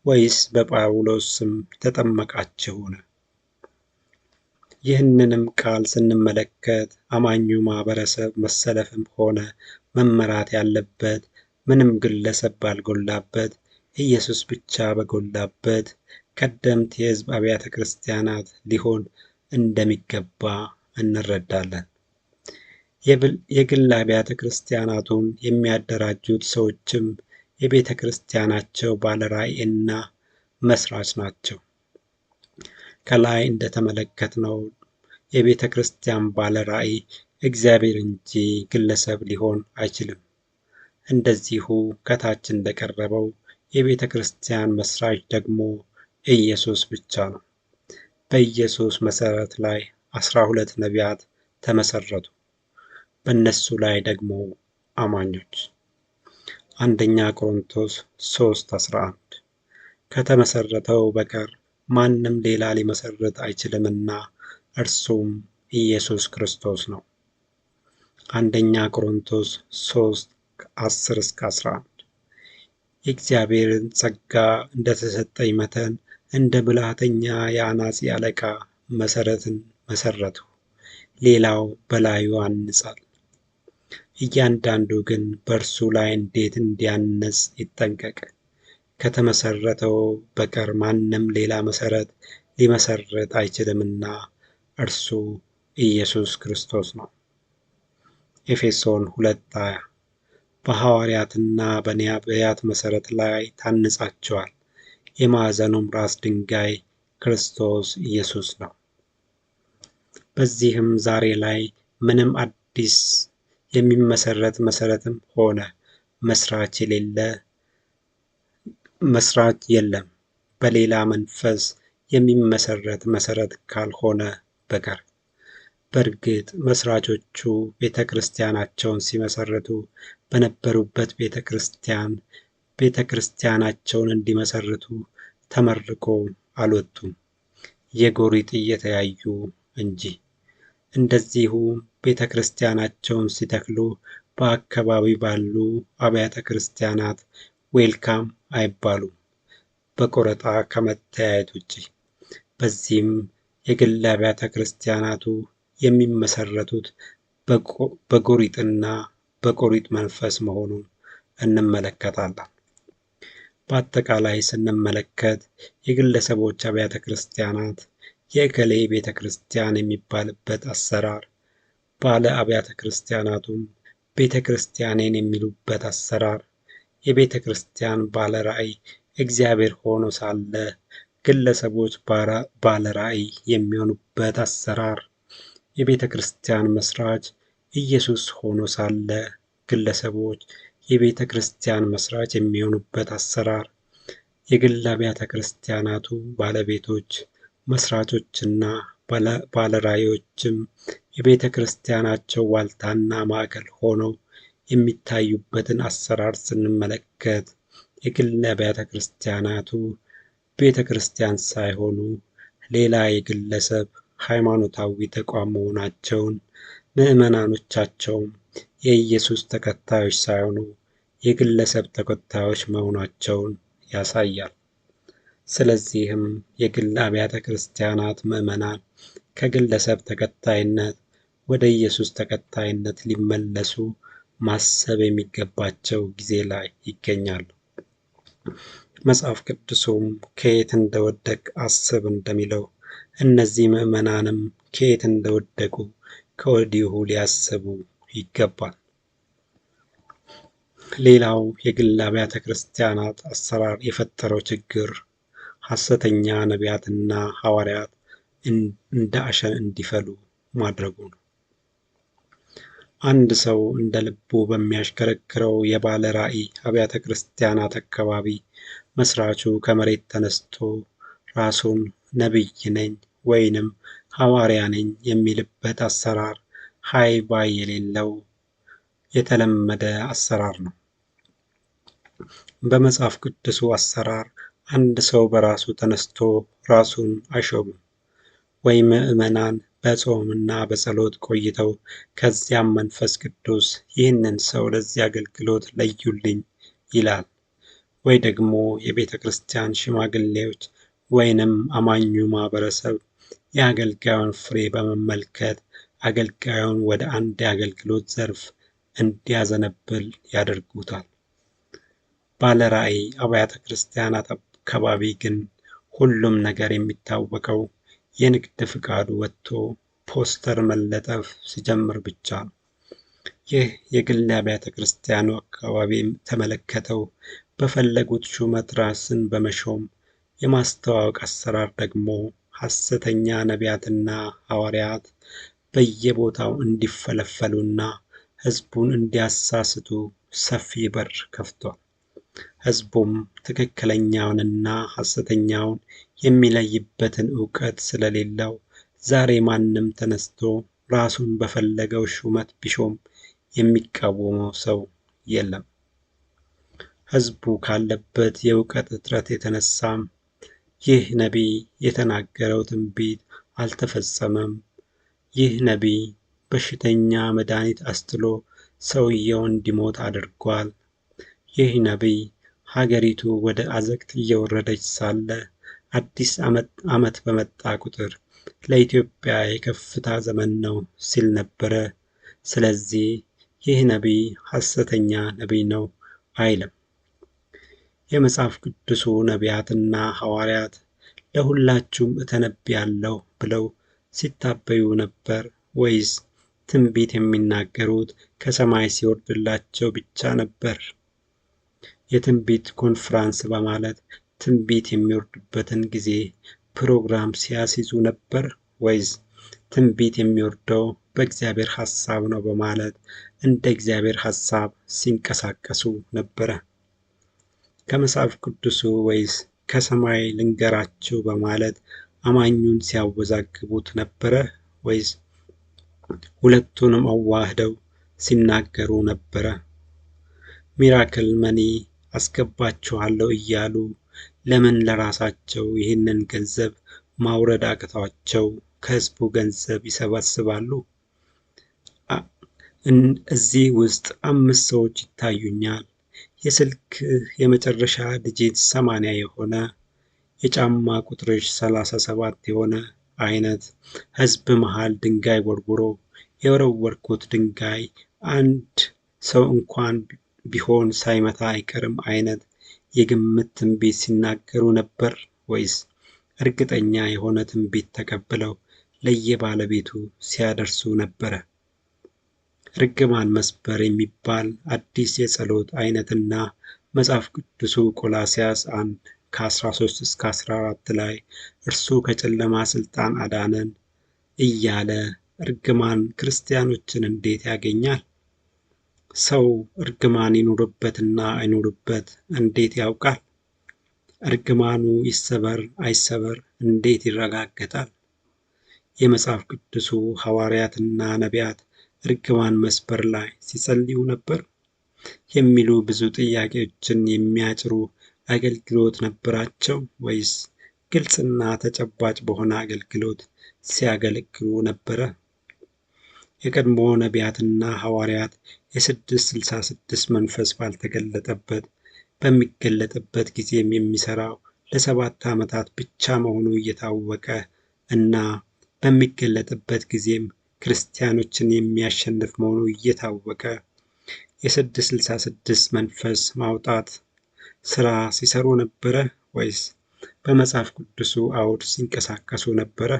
ወይስ በጳውሎስ ስም ተጠመቃችሁን? ይህንንም ቃል ስንመለከት አማኙ ማህበረሰብ መሰለፍም ሆነ መመራት ያለበት ምንም ግለሰብ ባልጎላበት ኢየሱስ ብቻ በጎላበት ቀደምት የሕዝብ አብያተ ክርስቲያናት ሊሆን እንደሚገባ እንረዳለን። የግል አብያተ ክርስቲያናቱን የሚያደራጁት ሰዎችም የቤተ ክርስቲያናቸው ባለራዕይና መስራች ናቸው። ከላይ እንደተመለከትነው የቤተ ክርስቲያን ባለራዕይ እግዚአብሔር እንጂ ግለሰብ ሊሆን አይችልም። እንደዚሁ ከታች እንደቀረበው የቤተ ክርስቲያን መስራች ደግሞ ኢየሱስ ብቻ ነው። በኢየሱስ መሰረት ላይ 12 ነቢያት ተመሰረቱ። በእነሱ ላይ ደግሞ አማኞች። አንደኛ ቆሮንቶስ 3:11 ከተመሰረተው በቀር ማንም ሌላ ሊመሰርት አይችልምና እርሱም ኢየሱስ ክርስቶስ ነው። አንደኛ ቆሮንቶስ 3:10 እስከ 11 የእግዚአብሔርን ጸጋ እንደተሰጠኝ መጠን እንደ ብልሃተኛ የአናጺ አለቃ መሰረትን መሰረቱ፣ ሌላው በላዩ አንጻል። እያንዳንዱ ግን በእርሱ ላይ እንዴት እንዲያነጽ ይጠንቀቅ። ከተመሰረተው በቀር ማንም ሌላ መሰረት ሊመሰርት አይችልምና እርሱ ኢየሱስ ክርስቶስ ነው። ኤፌሶን 2:20 በሐዋርያትና በነቢያት መሰረት ላይ ታንጻችኋል፣ የማዕዘኑም ራስ ድንጋይ ክርስቶስ ኢየሱስ ነው። በዚህም ዛሬ ላይ ምንም አዲስ የሚመሰረት መሰረትም ሆነ መስራች የለም፣ በሌላ መንፈስ የሚመሰረት መሰረት ካልሆነ በቀር። በእርግጥ መስራቾቹ ቤተ ክርስቲያናቸውን ሲመሰርቱ በነበሩበት ቤተ ክርስቲያናቸውን እንዲመሰርቱ ተመርቆ አልወጡም፣ የጎሪጥ እየተያዩ እንጂ። እንደዚሁ ቤተ ክርስቲያናቸውን ሲተክሉ በአካባቢ ባሉ አብያተ ክርስቲያናት ዌልካም አይባሉም፣ በቆረጣ ከመተያየት ውጪ። በዚህም የግል አብያተ ክርስቲያናቱ የሚመሰረቱት በጎሪጥና በቆሪጥ መንፈስ መሆኑን እንመለከታለን። በአጠቃላይ ስንመለከት የግለሰቦች አብያተ ክርስቲያናት የእከሌ ቤተ ክርስቲያን የሚባልበት አሰራር፣ ባለ አብያተ ክርስቲያናቱም ቤተ ክርስቲያኔን የሚሉበት አሰራር፣ የቤተ ክርስቲያን ባለ ራዕይ እግዚአብሔር ሆኖ ሳለ ግለሰቦች ባለ ራዕይ የሚሆኑበት አሰራር፣ የቤተ ክርስቲያን መስራች ኢየሱስ ሆኖ ሳለ ግለሰቦች የቤተ ክርስቲያን መስራች የሚሆኑበት አሰራር፣ የግል አብያተ ክርስቲያናቱ ባለቤቶች መስራቾችና ባለራዕዮችም የቤተ ክርስቲያናቸው ዋልታና ማዕከል ሆነው የሚታዩበትን አሰራር ስንመለከት የግል አብያተ ክርስቲያናቱ ቤተ ክርስቲያን ሳይሆኑ ሌላ የግለሰብ ሃይማኖታዊ ተቋም መሆናቸውን፣ ምዕመናኖቻቸውም የኢየሱስ ተከታዮች ሳይሆኑ የግለሰብ ተከታዮች መሆናቸውን ያሳያል። ስለዚህም የግል አብያተ ክርስቲያናት ምዕመናን ከግለሰብ ተከታይነት ወደ ኢየሱስ ተከታይነት ሊመለሱ ማሰብ የሚገባቸው ጊዜ ላይ ይገኛሉ። መጽሐፍ ቅዱሱም ከየት እንደወደቅ አስብ እንደሚለው እነዚህ ምዕመናንም ከየት እንደወደቁ ከወዲሁ ሊያስቡ ይገባል። ሌላው የግል አብያተ ክርስቲያናት አሰራር የፈጠረው ችግር ሐሰተኛ ነቢያትና ሐዋርያት እንደ አሸን እንዲፈሉ ማድረጉ ነው። አንድ ሰው እንደ ልቡ በሚያሽከረክረው የባለ ራዕይ አብያተ ክርስቲያናት አካባቢ መስራቹ ከመሬት ተነስቶ ራሱን ነቢይ ነኝ ወይንም ሐዋርያ ነኝ የሚልበት አሰራር ሃይ ባይ የሌለው የተለመደ አሰራር ነው። በመጽሐፍ ቅዱሱ አሰራር አንድ ሰው በራሱ ተነስቶ ራሱን አይሾምም። ወይ ምዕመናን በጾምና በጸሎት ቆይተው ከዚያም መንፈስ ቅዱስ ይህንን ሰው ለዚህ አገልግሎት ለዩልኝ ይላል። ወይ ደግሞ የቤተ ክርስቲያን ሽማግሌዎች ወይንም አማኙ ማህበረሰብ የአገልጋዩን ፍሬ በመመልከት አገልጋዩን ወደ አንድ የአገልግሎት ዘርፍ እንዲያዘነብል ያደርጉታል። ባለ ራዕይ አብያተ ክርስቲያናት አካባቢ ግን ሁሉም ነገር የሚታወቀው የንግድ ፍቃዱ ወጥቶ ፖስተር መለጠፍ ሲጀምር ብቻ ነው። ይህ የግል አብያተ ክርስቲያኑ አካባቢ ተመለከተው በፈለጉት ሹመት ራስን በመሾም የማስተዋወቅ አሰራር ደግሞ ሐሰተኛ ነቢያትና ሐዋርያት በየቦታው እንዲፈለፈሉና ሕዝቡን እንዲያሳስቱ ሰፊ በር ከፍቷል። ሕዝቡም ትክክለኛውንና ሐሰተኛውን የሚለይበትን ዕውቀት ስለሌለው ዛሬ ማንም ተነስቶ ራሱን በፈለገው ሹመት ቢሾም የሚቃወመው ሰው የለም። ሕዝቡ ካለበት የዕውቀት እጥረት የተነሳም ይህ ነቢይ የተናገረው ትንቢት አልተፈጸመም፣ ይህ ነቢይ በሽተኛ መድኃኒት አስጥሎ ሰውየው እንዲሞት አድርጓል፣ ይህ ነቢይ ሀገሪቱ ወደ አዘቅት እየወረደች ሳለ አዲስ ዓመት በመጣ ቁጥር ለኢትዮጵያ የከፍታ ዘመን ነው ሲል ነበረ። ስለዚህ ይህ ነቢይ ሐሰተኛ ነቢይ ነው አይልም። የመጽሐፍ ቅዱሱ ነቢያትና ሐዋርያት ለሁላችሁም እተነብያለሁ ብለው ሲታበዩ ነበር ወይስ ትንቢት የሚናገሩት ከሰማይ ሲወርድላቸው ብቻ ነበር? የትንቢት ኮንፍራንስ በማለት ትንቢት የሚወርድበትን ጊዜ ፕሮግራም ሲያስይዙ ነበር ወይስ ትንቢት የሚወርደው በእግዚአብሔር ሐሳብ ነው በማለት እንደ እግዚአብሔር ሐሳብ ሲንቀሳቀሱ ነበረ? ከመጽሐፍ ቅዱሱ ወይስ ከሰማይ ልንገራችሁ በማለት አማኙን ሲያወዛግቡት ነበረ ወይስ ሁለቱንም አዋህደው ሲናገሩ ነበረ? ሚራክል መኒ አስገባችኋለሁ እያሉ ለምን ለራሳቸው ይህንን ገንዘብ ማውረድ አቅቷቸው ከሕዝቡ ገንዘብ ይሰበስባሉ? እዚህ ውስጥ 5 ሰዎች ይታዩኛል። የስልክ የመጨረሻ ዲጂት 80 የሆነ የጫማ ቁጥርሽ 37 የሆነ አይነት ሕዝብ መሃል ድንጋይ ወርውሮ የወረወርኩት ድንጋይ አንድ ሰው እንኳን ቢሆን ሳይመታ አይቀርም አይነት የግምት ትንቢት ሲናገሩ ነበር ወይስ እርግጠኛ የሆነ ትንቢት ተቀብለው ለየባለቤቱ ሲያደርሱ ነበረ? ርግማን መስበር የሚባል አዲስ የጸሎት አይነትና መጽሐፍ ቅዱሱ ቆላስይስ 1 ከ13 እስከ 14 ላይ እርሱ ከጨለማ ስልጣን አዳነን እያለ እርግማን ክርስቲያኖችን እንዴት ያገኛል? ሰው እርግማን ይኑርበትና አይኑርበት እንዴት ያውቃል? እርግማኑ ይሰበር አይሰበር እንዴት ይረጋገጣል? የመጽሐፍ ቅዱሱ ሐዋርያትና ነቢያት እርግማን መስበር ላይ ሲጸልዩ ነበር የሚሉ ብዙ ጥያቄዎችን የሚያጭሩ አገልግሎት ነበራቸው ወይስ ግልጽና ተጨባጭ በሆነ አገልግሎት ሲያገለግሉ ነበረ። የቀድሞ ነቢያትና ሐዋርያት የ666 መንፈስ ባልተገለጠበት በሚገለጥበት ጊዜም የሚሰራው ለ7 ዓመታት ብቻ መሆኑ እየታወቀ እና በሚገለጥበት ጊዜም ክርስቲያኖችን የሚያሸንፍ መሆኑ እየታወቀ የ666 መንፈስ ማውጣት ስራ ሲሰሩ ነበረ ወይስ በመጽሐፍ ቅዱሱ አውድ ሲንቀሳቀሱ ነበረ?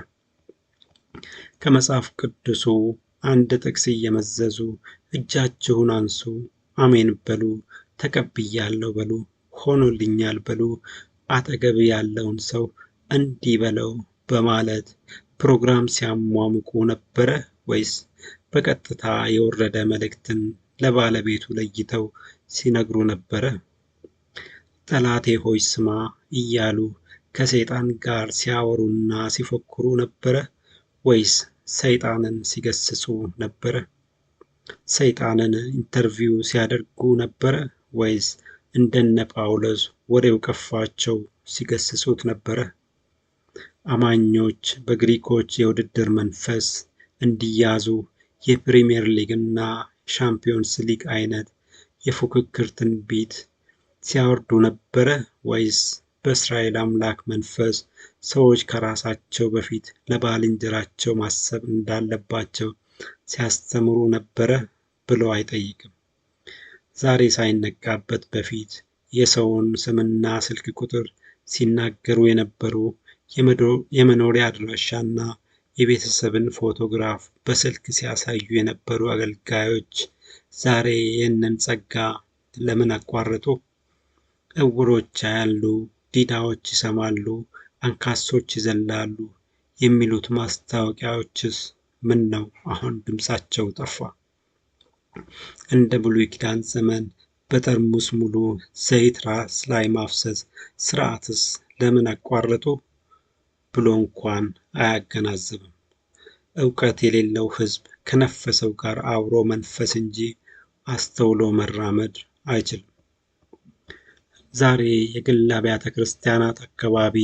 ከመጽሐፍ ቅዱሱ አንድ ጥቅስ እየመዘዙ እጃችሁን አንሱ፣ አሜን በሉ፣ ተቀብያለሁ በሉ፣ ሆኖልኛል በሉ፣ አጠገብ ያለውን ሰው እንዲህ በለው በማለት ፕሮግራም ሲያሟሙቁ ነበረ ወይስ በቀጥታ የወረደ መልእክትን ለባለቤቱ ለይተው ሲነግሩ ነበረ? ጠላቴ ሆይ ስማ እያሉ ከሰይጣን ጋር ሲያወሩና ሲፎክሩ ነበረ ወይስ ሰይጣንን ሲገስጹ ነበረ? ሰይጣንን ኢንተርቪው ሲያደርጉ ነበረ ወይስ እንደነ ጳውሎስ ወሬው ከፋቸው ሲገስጹት ነበረ? አማኞች በግሪኮች የውድድር መንፈስ እንዲያዙ የፕሪሚየር ሊግና ሻምፒዮንስ ሊግ አይነት የፉክክር ትንቢት ሲያወርዱ ነበረ ወይስ በእስራኤል አምላክ መንፈስ ሰዎች ከራሳቸው በፊት ለባልንጀራቸው ማሰብ እንዳለባቸው ሲያስተምሩ ነበረ ብሎ አይጠይቅም። ዛሬ ሳይነቃበት በፊት የሰውን ስምና ስልክ ቁጥር ሲናገሩ የነበሩ የመኖሪያ አድራሻና የቤተሰብን ፎቶግራፍ በስልክ ሲያሳዩ የነበሩ አገልጋዮች ዛሬ ይህንን ጸጋ ለምን አቋረጡ? እውሮች ያያሉ፣ ዲዳዎች ይሰማሉ፣ አንካሶች ይዘላሉ የሚሉት ማስታወቂያዎችስ ምን ነው አሁን ድምጻቸው ጠፋ? እንደ ብሉይ ኪዳን ዘመን በጠርሙስ ሙሉ ዘይት ራስ ላይ ማፍሰስ ስርዓትስ ለምን አቋረጡ ብሎ እንኳን አያገናዝብም። ዕውቀት የሌለው ሕዝብ ከነፈሰው ጋር አብሮ መንፈስ እንጂ አስተውሎ መራመድ አይችልም። ዛሬ የግል አብያተ ክርስቲያናት አካባቢ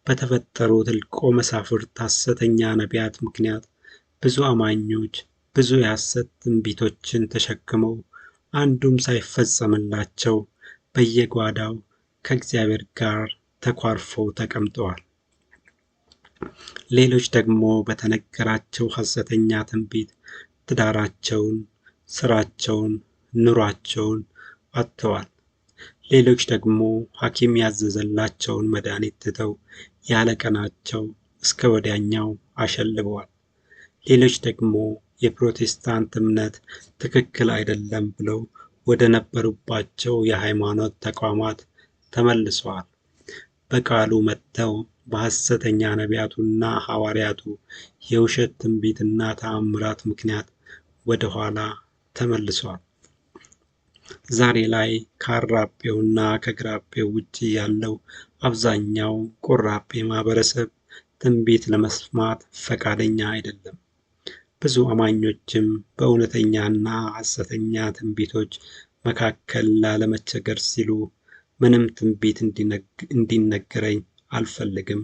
በተፈጠሩ ትልቆ መሳፍርት ሐሰተኛ ነቢያት ምክንያት ብዙ አማኞች ብዙ የሐሰት ትንቢቶችን ተሸክመው አንዱም ሳይፈጸምላቸው በየጓዳው ከእግዚአብሔር ጋር ተኳርፈው ተቀምጠዋል። ሌሎች ደግሞ በተነገራቸው ሐሰተኛ ትንቢት ትዳራቸውን፣ ስራቸውን፣ ኑሯቸውን አጥተዋል። ሌሎች ደግሞ ሐኪም ያዘዘላቸውን መድኃኒት ትተው ያለ ቀናቸው እስከ ወዲያኛው አሸልበዋል። ሌሎች ደግሞ የፕሮቴስታንት እምነት ትክክል አይደለም ብለው ወደ ነበሩባቸው የሃይማኖት ተቋማት ተመልሰዋል። በቃሉ መጥተው በሐሰተኛ ነቢያቱና ሐዋርያቱ የውሸት ትንቢትና ተአምራት ምክንያት ወደ ኋላ ተመልሰዋል። ዛሬ ላይ ከአራጴውና ከግራጴው ውጭ ያለው አብዛኛው ቆራጴ ማህበረሰብ ትንቢት ለመስማት ፈቃደኛ አይደለም። ብዙ አማኞችም በእውነተኛና ሐሰተኛ ትንቢቶች መካከል ላለመቸገር ሲሉ ምንም ትንቢት እንዲነገረኝ አልፈልግም፣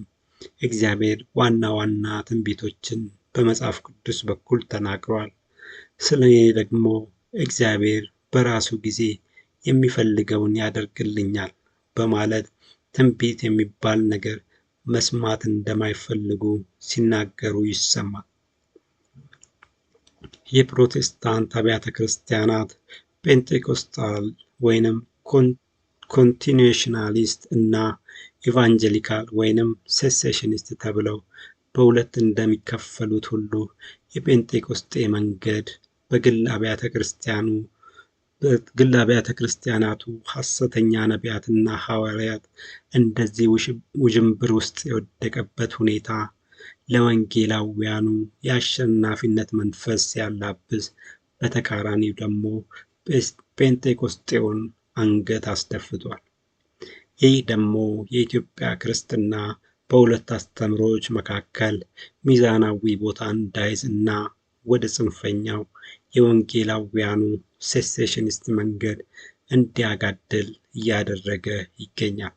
እግዚአብሔር ዋና ዋና ትንቢቶችን በመጽሐፍ ቅዱስ በኩል ተናግሯል፣ ስለ እኔ ደግሞ እግዚአብሔር በራሱ ጊዜ የሚፈልገውን ያደርግልኛል በማለት ትንቢት የሚባል ነገር መስማት እንደማይፈልጉ ሲናገሩ ይሰማል። የፕሮቴስታንት አብያተ ክርስቲያናት ፔንቴኮስታል ወይንም ኮንቲኒዌሽናሊስት እና ኢቫንጀሊካል ወይንም ሴሴሽኒስት ተብለው በሁለት እንደሚከፈሉት ሁሉ የጴንጤቆስጤ መንገድ በግል አብያተ ክርስቲያናቱ ሐሰተኛ ነቢያትና ሐዋርያት እንደዚህ ውዥንብር ውስጥ የወደቀበት ሁኔታ ለወንጌላውያኑ የአሸናፊነት መንፈስ ሲያላብስ፣ በተቃራኒው ደግሞ ጴንጤቆስጤውን አንገት አስደፍቷል። ይህ ደግሞ የኢትዮጵያ ክርስትና በሁለት አስተምሮች መካከል ሚዛናዊ ቦታ እንዳይዝ እና ወደ ጽንፈኛው የወንጌላውያኑ ሴሴሽኒስት መንገድ እንዲያጋድል እያደረገ ይገኛል።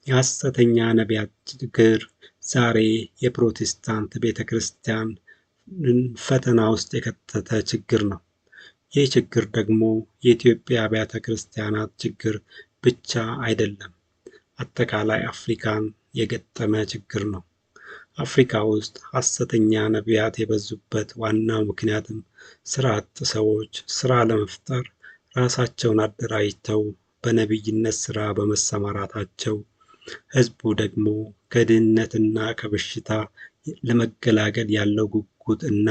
የሐሰተኛ ነቢያት ችግር ዛሬ የፕሮቴስታንት ቤተ ክርስቲያንን ፈተና ውስጥ የከተተ ችግር ነው። ይህ ችግር ደግሞ የኢትዮጵያ አብያተ ክርስቲያናት ችግር ብቻ አይደለም፣ አጠቃላይ አፍሪካን የገጠመ ችግር ነው። አፍሪካ ውስጥ ሐሰተኛ ነቢያት የበዙበት ዋናው ምክንያትም ሥራ አጥ ሰዎች ሥራ ለመፍጠር ራሳቸውን አደራጅተው በነቢይነት ሥራ በመሰማራታቸው፣ ሕዝቡ ደግሞ ከድህነትና ከበሽታ ለመገላገል ያለው ጉጉት እና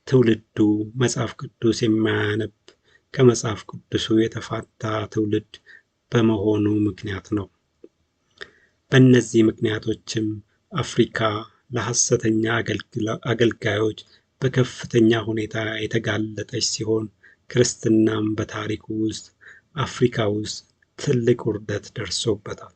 ትውልዱ መጽሐፍ ቅዱስ የማያነብ ከመጽሐፍ ቅዱሱ የተፋታ ትውልድ በመሆኑ ምክንያት ነው። በእነዚህ ምክንያቶችም አፍሪካ ለሐሰተኛ አገልጋዮች በከፍተኛ ሁኔታ የተጋለጠች ሲሆን፣ ክርስትናም በታሪኩ ውስጥ አፍሪካ ውስጥ ትልቅ ውርደት ደርሶበታል።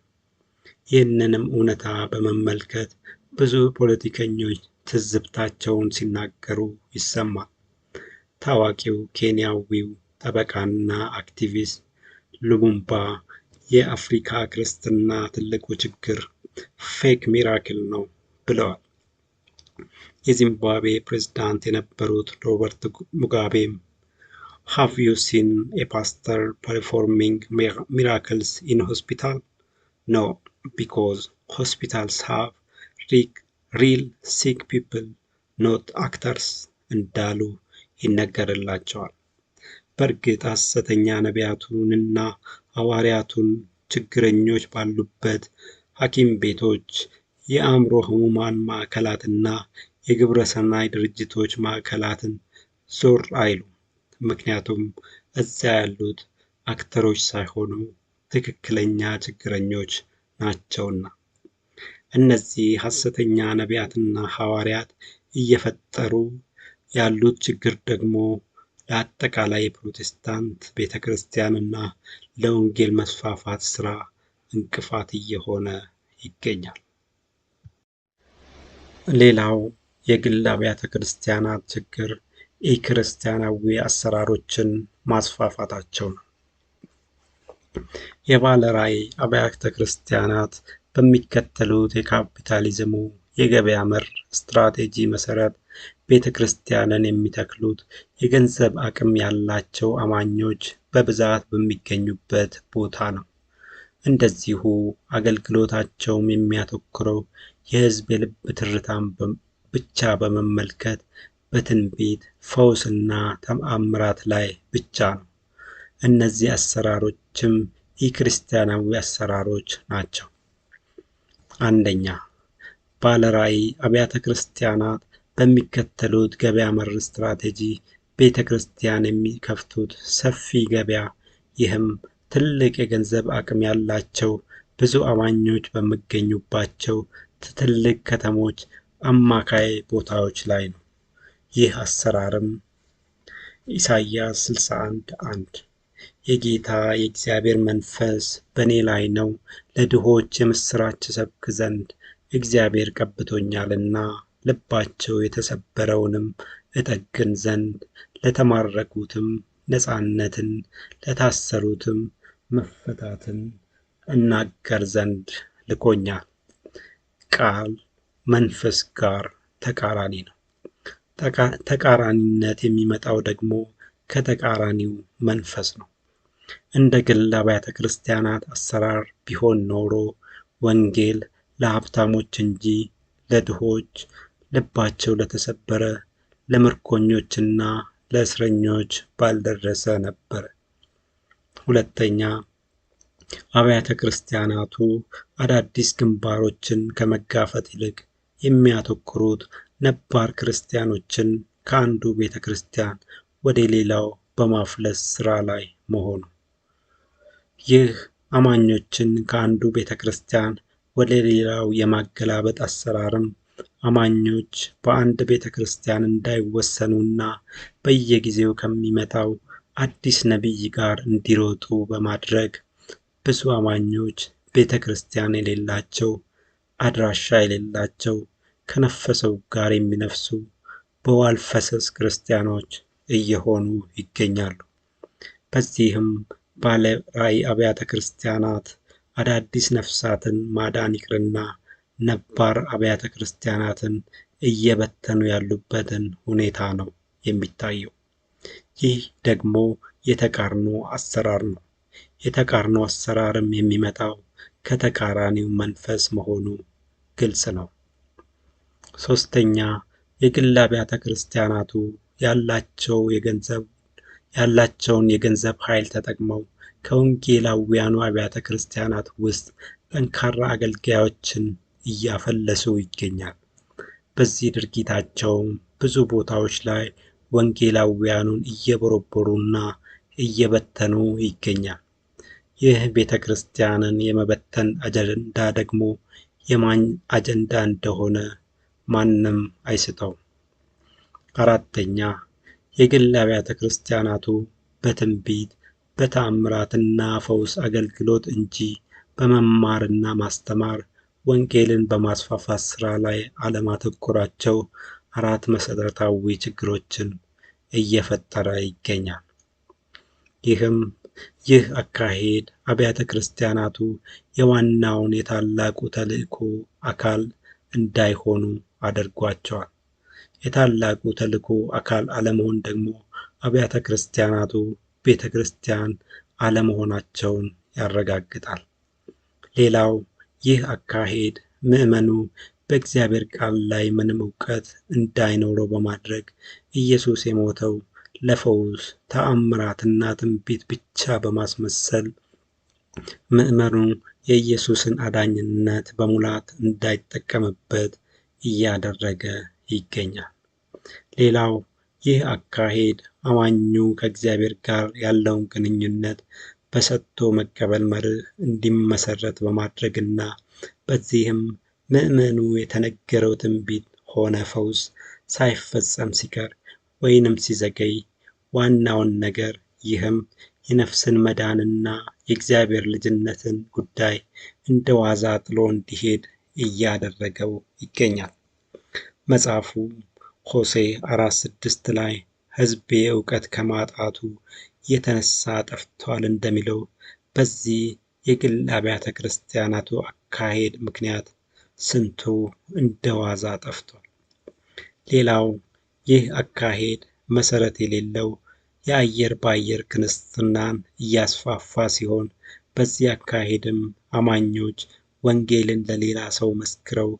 ይህንንም እውነታ በመመልከት ብዙ ፖለቲከኞች ትዝብታቸውን ሲናገሩ ይሰማል። ታዋቂው ኬንያዊው ጠበቃና አክቲቪስት ሉሙምባ የአፍሪካ ክርስትና ትልቁ ችግር ፌክ ሚራክል ነው ብለዋል። የዚምባብዌ ፕሬዝዳንት የነበሩት ሮበርት ሙጋቤም ሃቭ ዩ ሲን ኤ ፓስተር ፐርፎርሚንግ ሚራክልስ ኢን ሆስፒታል? ኖ ቢኮዝ ሆስፒታልስ ሃቭ ሪል ሲክ ፒፕል ኖት አክተርስ እንዳሉ ይነገርላቸዋል። በእርግጥ ሐሰተኛ ነቢያቱንና ሐዋርያቱን ችግረኞች ባሉበት ሐኪም ቤቶች፣ የአእምሮ ህሙማን ማዕከላትና የግብረ ሰናይ ድርጅቶች ማዕከላትን ዞር አይሉ። ምክንያቱም እዚያ ያሉት አክተሮች ሳይሆኑ ትክክለኛ ችግረኞች ናቸውና። እነዚህ ሐሰተኛ ነቢያትና ሐዋርያት እየፈጠሩ ያሉት ችግር ደግሞ ለአጠቃላይ የፕሮቴስታንት ቤተ ክርስቲያንና ለወንጌል መስፋፋት ሥራ እንቅፋት እየሆነ ይገኛል። ሌላው የግል አብያተ ክርስቲያናት ችግር ኢክርስቲያናዊ አሰራሮችን ማስፋፋታቸው ነው። የባለ ራዕይ አብያተ ክርስቲያናት በሚከተሉት የካፒታሊዝሙ የገበያ መር ስትራቴጂ መሰረት ቤተ ክርስቲያንን የሚተክሉት የገንዘብ አቅም ያላቸው አማኞች በብዛት በሚገኙበት ቦታ ነው። እንደዚሁ አገልግሎታቸውም የሚያተኩረው የሕዝብ የልብ ትርታን ብቻ በመመልከት በትንቢት ፈውስና ተአምራት ላይ ብቻ ነው። እነዚህ አሰራሮችም ኢክርስቲያናዊ አሰራሮች ናቸው። አንደኛ፣ ባለ ራዕይ አብያተ ክርስቲያናት በሚከተሉት ገበያ መር ስትራቴጂ ቤተ ክርስቲያን የሚከፍቱት ሰፊ ገበያ፣ ይህም ትልቅ የገንዘብ አቅም ያላቸው ብዙ አማኞች በሚገኙባቸው ትልቅ ከተሞች አማካይ ቦታዎች ላይ ነው። ይህ አሰራርም ኢሳይያስ 61:1 የጌታ የእግዚአብሔር መንፈስ በእኔ ላይ ነው፣ ለድሆች የምሥራች እሰብክ ዘንድ እግዚአብሔር ቀብቶኛልና፣ ልባቸው የተሰበረውንም እጠግን ዘንድ፣ ለተማረኩትም ነፃነትን፣ ለታሰሩትም መፈታትን እናገር ዘንድ ልኮኛል። ቃል መንፈስ ጋር ተቃራኒ ነው። ተቃራኒነት የሚመጣው ደግሞ ከተቃራኒው መንፈስ ነው። እንደ ግል አብያተ ክርስቲያናት አሰራር ቢሆን ኖሮ ወንጌል ለሀብታሞች እንጂ ለድሆች፣ ልባቸው ለተሰበረ፣ ለምርኮኞችና ለእስረኞች ባልደረሰ ነበር። ሁለተኛ፣ አብያተ ክርስቲያናቱ አዳዲስ ግንባሮችን ከመጋፈጥ ይልቅ የሚያተኩሩት ነባር ክርስቲያኖችን ከአንዱ ቤተ ክርስቲያን ወደ ሌላው በማፍለስ ሥራ ላይ መሆኑ። ይህ አማኞችን ከአንዱ ቤተ ክርስቲያን ወደ ሌላው የማገላበጥ አሰራርም አማኞች በአንድ ቤተ ክርስቲያን እንዳይወሰኑና በየጊዜው ከሚመጣው አዲስ ነቢይ ጋር እንዲሮጡ በማድረግ ብዙ አማኞች ቤተ ክርስቲያን የሌላቸው፣ አድራሻ የሌላቸው፣ ከነፈሰው ጋር የሚነፍሱ በዋል ፈሰስ ክርስቲያኖች እየሆኑ ይገኛሉ። በዚህም ባለ ራዕይ አብያተ ክርስቲያናት አዳዲስ ነፍሳትን ማዳን ይቅርና ነባር አብያተ ክርስቲያናትን እየበተኑ ያሉበትን ሁኔታ ነው የሚታየው። ይህ ደግሞ የተቃርኖ አሰራር ነው። የተቃርኖ አሰራርም የሚመጣው ከተቃራኒው መንፈስ መሆኑ ግልጽ ነው። ሶስተኛ፣ የግል አብያተ ክርስቲያናቱ ያላቸውን የገንዘብ ኃይል ተጠቅመው ከወንጌላውያኑ አብያተ ክርስቲያናት ውስጥ ጠንካራ አገልጋዮችን እያፈለሱ ይገኛል። በዚህ ድርጊታቸውም ብዙ ቦታዎች ላይ ወንጌላውያኑን እየቦረቦሩና እየበተኑ ይገኛል። ይህ ቤተ ክርስቲያንን የመበተን አጀንዳ ደግሞ የማን አጀንዳ እንደሆነ ማንም አይስተው። አራተኛ፣ የግል አብያተ ክርስቲያናቱ በትንቢት በተአምራትና ፈውስ አገልግሎት እንጂ በመማርና ማስተማር ወንጌልን በማስፋፋት ሥራ ላይ አለማተኮራቸው አራት መሠረታዊ ችግሮችን እየፈጠረ ይገኛል። ይህ አካሄድ አብያተ ክርስቲያናቱ የዋናውን የታላቁ ተልእኮ አካል እንዳይሆኑ አድርጓቸዋል። የታላቁ ተልእኮ አካል አለመሆን ደግሞ አብያተ ክርስቲያናቱ ቤተ ክርስቲያን አለመሆናቸውን ያረጋግጣል። ሌላው ይህ አካሄድ ምዕመኑ በእግዚአብሔር ቃል ላይ ምንም ዕውቀት እንዳይኖረው በማድረግ ኢየሱስ የሞተው ለፈውስ ተአምራትና ትንቢት ብቻ በማስመሰል ምዕመኑ የኢየሱስን አዳኝነት በሙላት እንዳይጠቀምበት እያደረገ ይገኛል። ሌላው ይህ አካሄድ አማኙ ከእግዚአብሔር ጋር ያለውን ግንኙነት በሰጥቶ መቀበል መርህ እንዲመሰረት በማድረግና በዚህም ምዕመኑ የተነገረው ትንቢት ሆነ ፈውስ ሳይፈጸም ሲቀር ወይንም ሲዘገይ ዋናውን ነገር ይህም የነፍስን መዳንና የእግዚአብሔር ልጅነትን ጉዳይ እንደ ዋዛ ጥሎ እንዲሄድ እያደረገው ይገኛል። መጽሐፉ ሆሴዕ 4:6 ላይ ሕዝቤ ዕውቀት ከማጣቱ የተነሳ ጠፍቷል እንደሚለው በዚህ የግል አብያተ ክርስቲያናቱ አካሄድ ምክንያት ስንቱ እንደ ዋዛ ጠፍቷል። ሌላው ይህ አካሄድ መሰረት የሌለው የአየር ባየር ክርስትናን እያስፋፋ ሲሆን በዚህ አካሄድም አማኞች ወንጌልን ለሌላ ሰው መስክረው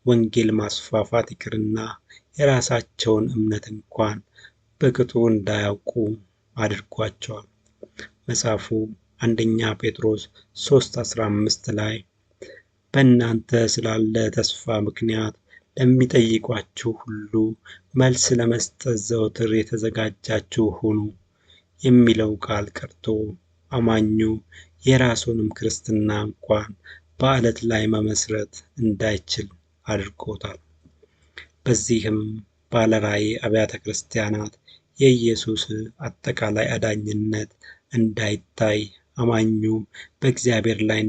ወንጌል ማስፋፋት ይቅርና የራሳቸውን እምነት እንኳን በቅጡ እንዳያውቁ አድርጓቸዋል። መጽሐፉ አንደኛ ጴጥሮስ 3:15 ላይ በእናንተ ስላለ ተስፋ ምክንያት ለሚጠይቋችሁ ሁሉ መልስ ለመስጠት ዘወትር የተዘጋጃችሁ ሁኑ የሚለው ቃል ቀርቶ አማኙ የራሱንም ክርስትና እንኳን በዓለት ላይ መመስረት እንዳይችል አድርጎታል። በዚህም ባለራዕይ አብያተ ክርስቲያናት የኢየሱስ አጠቃላይ አዳኝነት እንዳይታይ አማኙ በእግዚአብሔር ላይ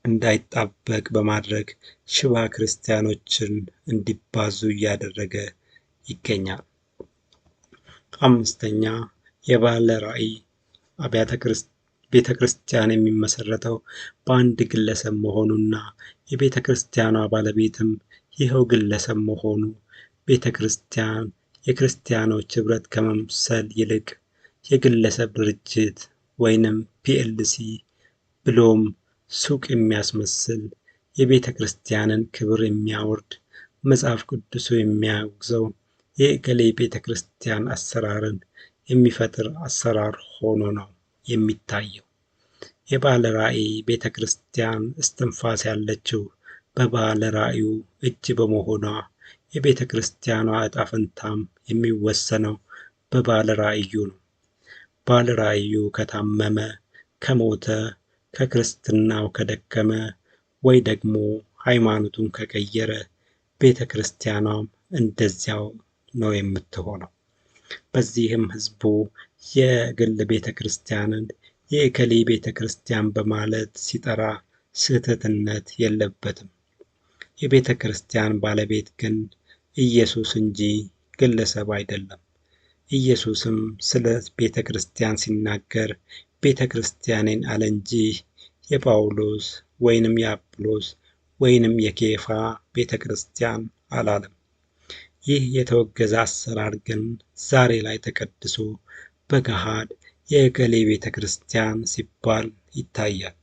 እንዳይጣበቅ በማድረግ ሽባ ክርስቲያኖችን እንዲባዙ እያደረገ ይገኛል። አምስተኛ፣ የባለ ራዕይ ቤተ ክርስቲያን የሚመሰረተው በአንድ ግለሰብ መሆኑና የቤተ ክርስቲያኗ ባለቤትም ይኸው ግለሰብ መሆኑ ቤተ ክርስቲያን የክርስቲያኖች ኅብረት ከመምሰል ይልቅ የግለሰብ ድርጅት ወይንም ፒኤልሲ ብሎም ሱቅ የሚያስመስል የቤተ ክርስቲያንን ክብር የሚያወርድ መጽሐፍ ቅዱሱ የሚያወግዘው የእገሌ ቤተ ክርስቲያን አሰራርን የሚፈጥር አሰራር ሆኖ ነው የሚታየው። የባለ ራዕይ ቤተ ክርስቲያን እስትንፋስ ያለችው በባለ ራዕዩ እጅ በመሆኗ የቤተ ክርስቲያኗ ዕጣ ፈንታም የሚወሰነው በባለ ራዕዩ ነው። ባለ ራዕዩ ከታመመ፣ ከሞተ፣ ከክርስትናው ከደከመ ወይ ደግሞ ሃይማኖቱን ከቀየረ ቤተ ክርስቲያኗም እንደዚያው ነው የምትሆነው። በዚህም ሕዝቡ የግል ቤተ ክርስቲያንን የእከሌ ቤተ ክርስቲያን በማለት ሲጠራ ስህተትነት የለበትም። የቤተ ክርስቲያን ባለቤት ግን ኢየሱስ እንጂ ግለሰብ አይደለም። ኢየሱስም ስለ ቤተ ክርስቲያን ሲናገር ቤተ ክርስቲያኔን አለ እንጂ የጳውሎስ ወይንም የአጵሎስ ወይንም የኬፋ ቤተ ክርስቲያን አላለም። ይህ የተወገዘ አሰራር ግን ዛሬ ላይ ተቀድሶ በገሃድ የእገሌ ቤተ ክርስቲያን ሲባል ይታያል።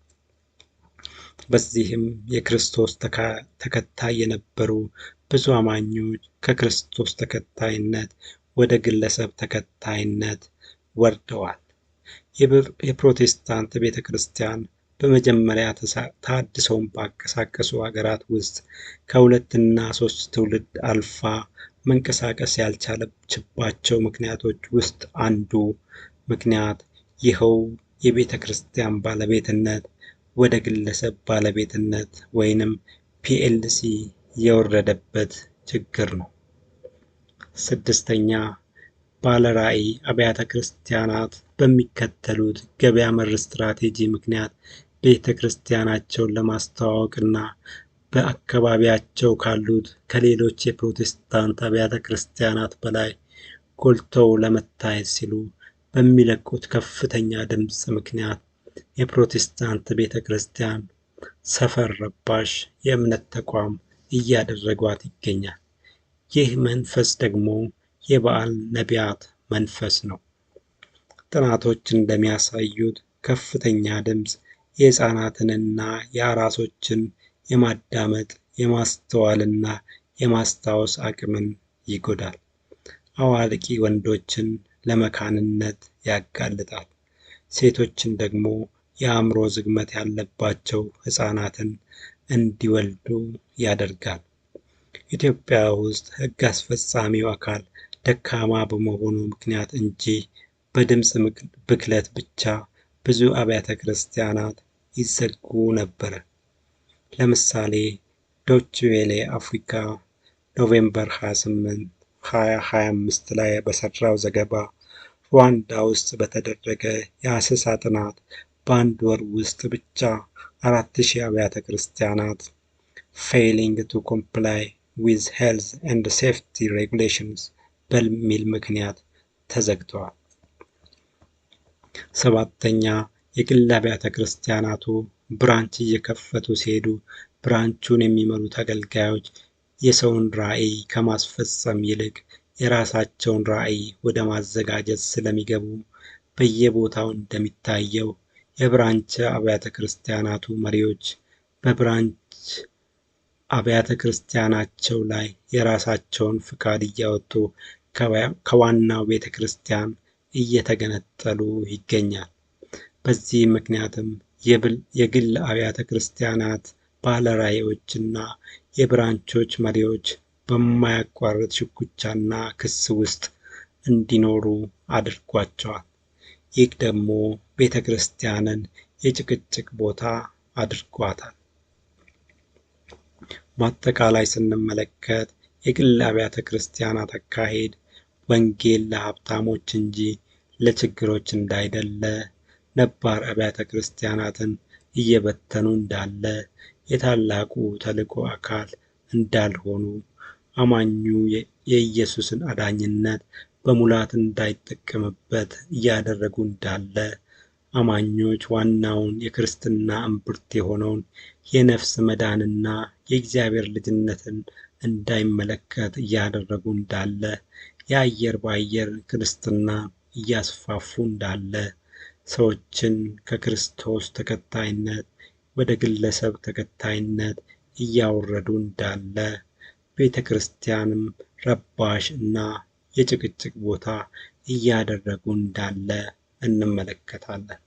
በዚህም የክርስቶስ ተከታይ የነበሩ ብዙ አማኞች ከክርስቶስ ተከታይነት ወደ ግለሰብ ተከታይነት ወርደዋል። የፕሮቴስታንት ቤተ ክርስቲያን በመጀመሪያ ተሐድሶውን ባንቀሳቀሱ ሀገራት ውስጥ ከ2 እና 3 ትውልድ አልፋ መንቀሳቀስ ያልቻለችባቸው ምክንያቶች ውስጥ አንዱ ምክንያት ይኸው የቤተ ክርስቲያን ባለቤትነት ወደ ግለሰብ ባለቤትነት ወይንም ፒኤልሲ የወረደበት ችግር ነው። 6ኛ ባለራዕይ አብያተ ክርስቲያናት በሚከተሉት ገበያ መር ስትራቴጂ ምክንያት ቤተ ክርስቲያናቸውን ለማስተዋወቅና በአካባቢያቸው ካሉት ከሌሎች የፕሮቴስታንት አብያተ ክርስቲያናት በላይ ጎልተው ለመታየት ሲሉ በሚለቁት ከፍተኛ ድምፅ ምክንያት የፕሮቴስታንት ቤተ ክርስቲያን ሰፈር ረባሽ የእምነት ተቋም እያደረጓት ይገኛል። ይህ መንፈስ ደግሞ የበዓል ነቢያት መንፈስ ነው። ጥናቶች እንደሚያሳዩት ከፍተኛ ድምፅ የሕፃናትንና የአራሶችን የማዳመጥ የማስተዋልና የማስታወስ አቅምን ይጎዳል። አዋቂ ወንዶችን ለመካንነት ያጋልጣል። ሴቶችን ደግሞ የአእምሮ ዝግመት ያለባቸው ሕፃናትን እንዲወልዱ ያደርጋል። ኢትዮጵያ ውስጥ ሕግ አስፈጻሚው አካል ደካማ በመሆኑ ምክንያት እንጂ በድምፅ ብክለት ብቻ ብዙ አብያተ ክርስቲያናት ይዘጉ ነበር። ለምሳሌ ዶች ቬለ አፍሪካ ኖቬምበር 28 2025 ላይ በሰራው ዘገባ ሩዋንዳ ውስጥ በተደረገ የአሰሳ ጥናት በአንድ ወር ውስጥ ብቻ 4000 አብያተ ክርስቲያናት failing to comply with health and safety regulations በሚል ምክንያት ተዘግተዋል። 7ኛ የግል አብያተ ክርስቲያናቱ ብራንች እየከፈቱ ሲሄዱ ብራንቹን የሚመሩት አገልጋዮች የሰውን ራዕይ ከማስፈጸም ይልቅ የራሳቸውን ራዕይ ወደ ማዘጋጀት ስለሚገቡ በየቦታው እንደሚታየው የብራንች አብያተ ክርስቲያናቱ መሪዎች በብራንች አብያተ ክርስቲያናቸው ላይ የራሳቸውን ፍቃድ እያወጡ ከዋናው ቤተ ክርስቲያን እየተገነጠሉ ይገኛል። በዚህ ምክንያትም የግል አብያተ ክርስቲያናት ባለራዕዮችና የብራንቾች መሪዎች በማያቋርጥ ሽኩቻና ክስ ውስጥ እንዲኖሩ አድርጓቸዋል። ይህ ደግሞ ቤተ ክርስቲያንን የጭቅጭቅ ቦታ አድርጓታል። በአጠቃላይ ስንመለከት የግል አብያተ ክርስቲያናት አካሄድ ወንጌል ለሀብታሞች እንጂ ለችግሮች እንዳይደለ፣ ነባር አብያተ ክርስቲያናትን እየበተኑ እንዳለ፣ የታላቁ ተልዕኮ አካል እንዳልሆኑ፣ አማኙ የኢየሱስን አዳኝነት በሙላት እንዳይጠቀምበት እያደረጉ እንዳለ፣ አማኞች ዋናውን የክርስትና እምብርት የሆነውን የነፍስ መዳንና የእግዚአብሔር ልጅነትን እንዳይመለከት እያደረጉ እንዳለ፣ የአየር ባየር ክርስትና እያስፋፉ እንዳለ፣ ሰዎችን ከክርስቶስ ተከታይነት ወደ ግለሰብ ተከታይነት እያወረዱ እንዳለ፣ ቤተ ክርስቲያንም ረባሽ እና የጭቅጭቅ ቦታ እያደረጉ እንዳለ እንመለከታለን።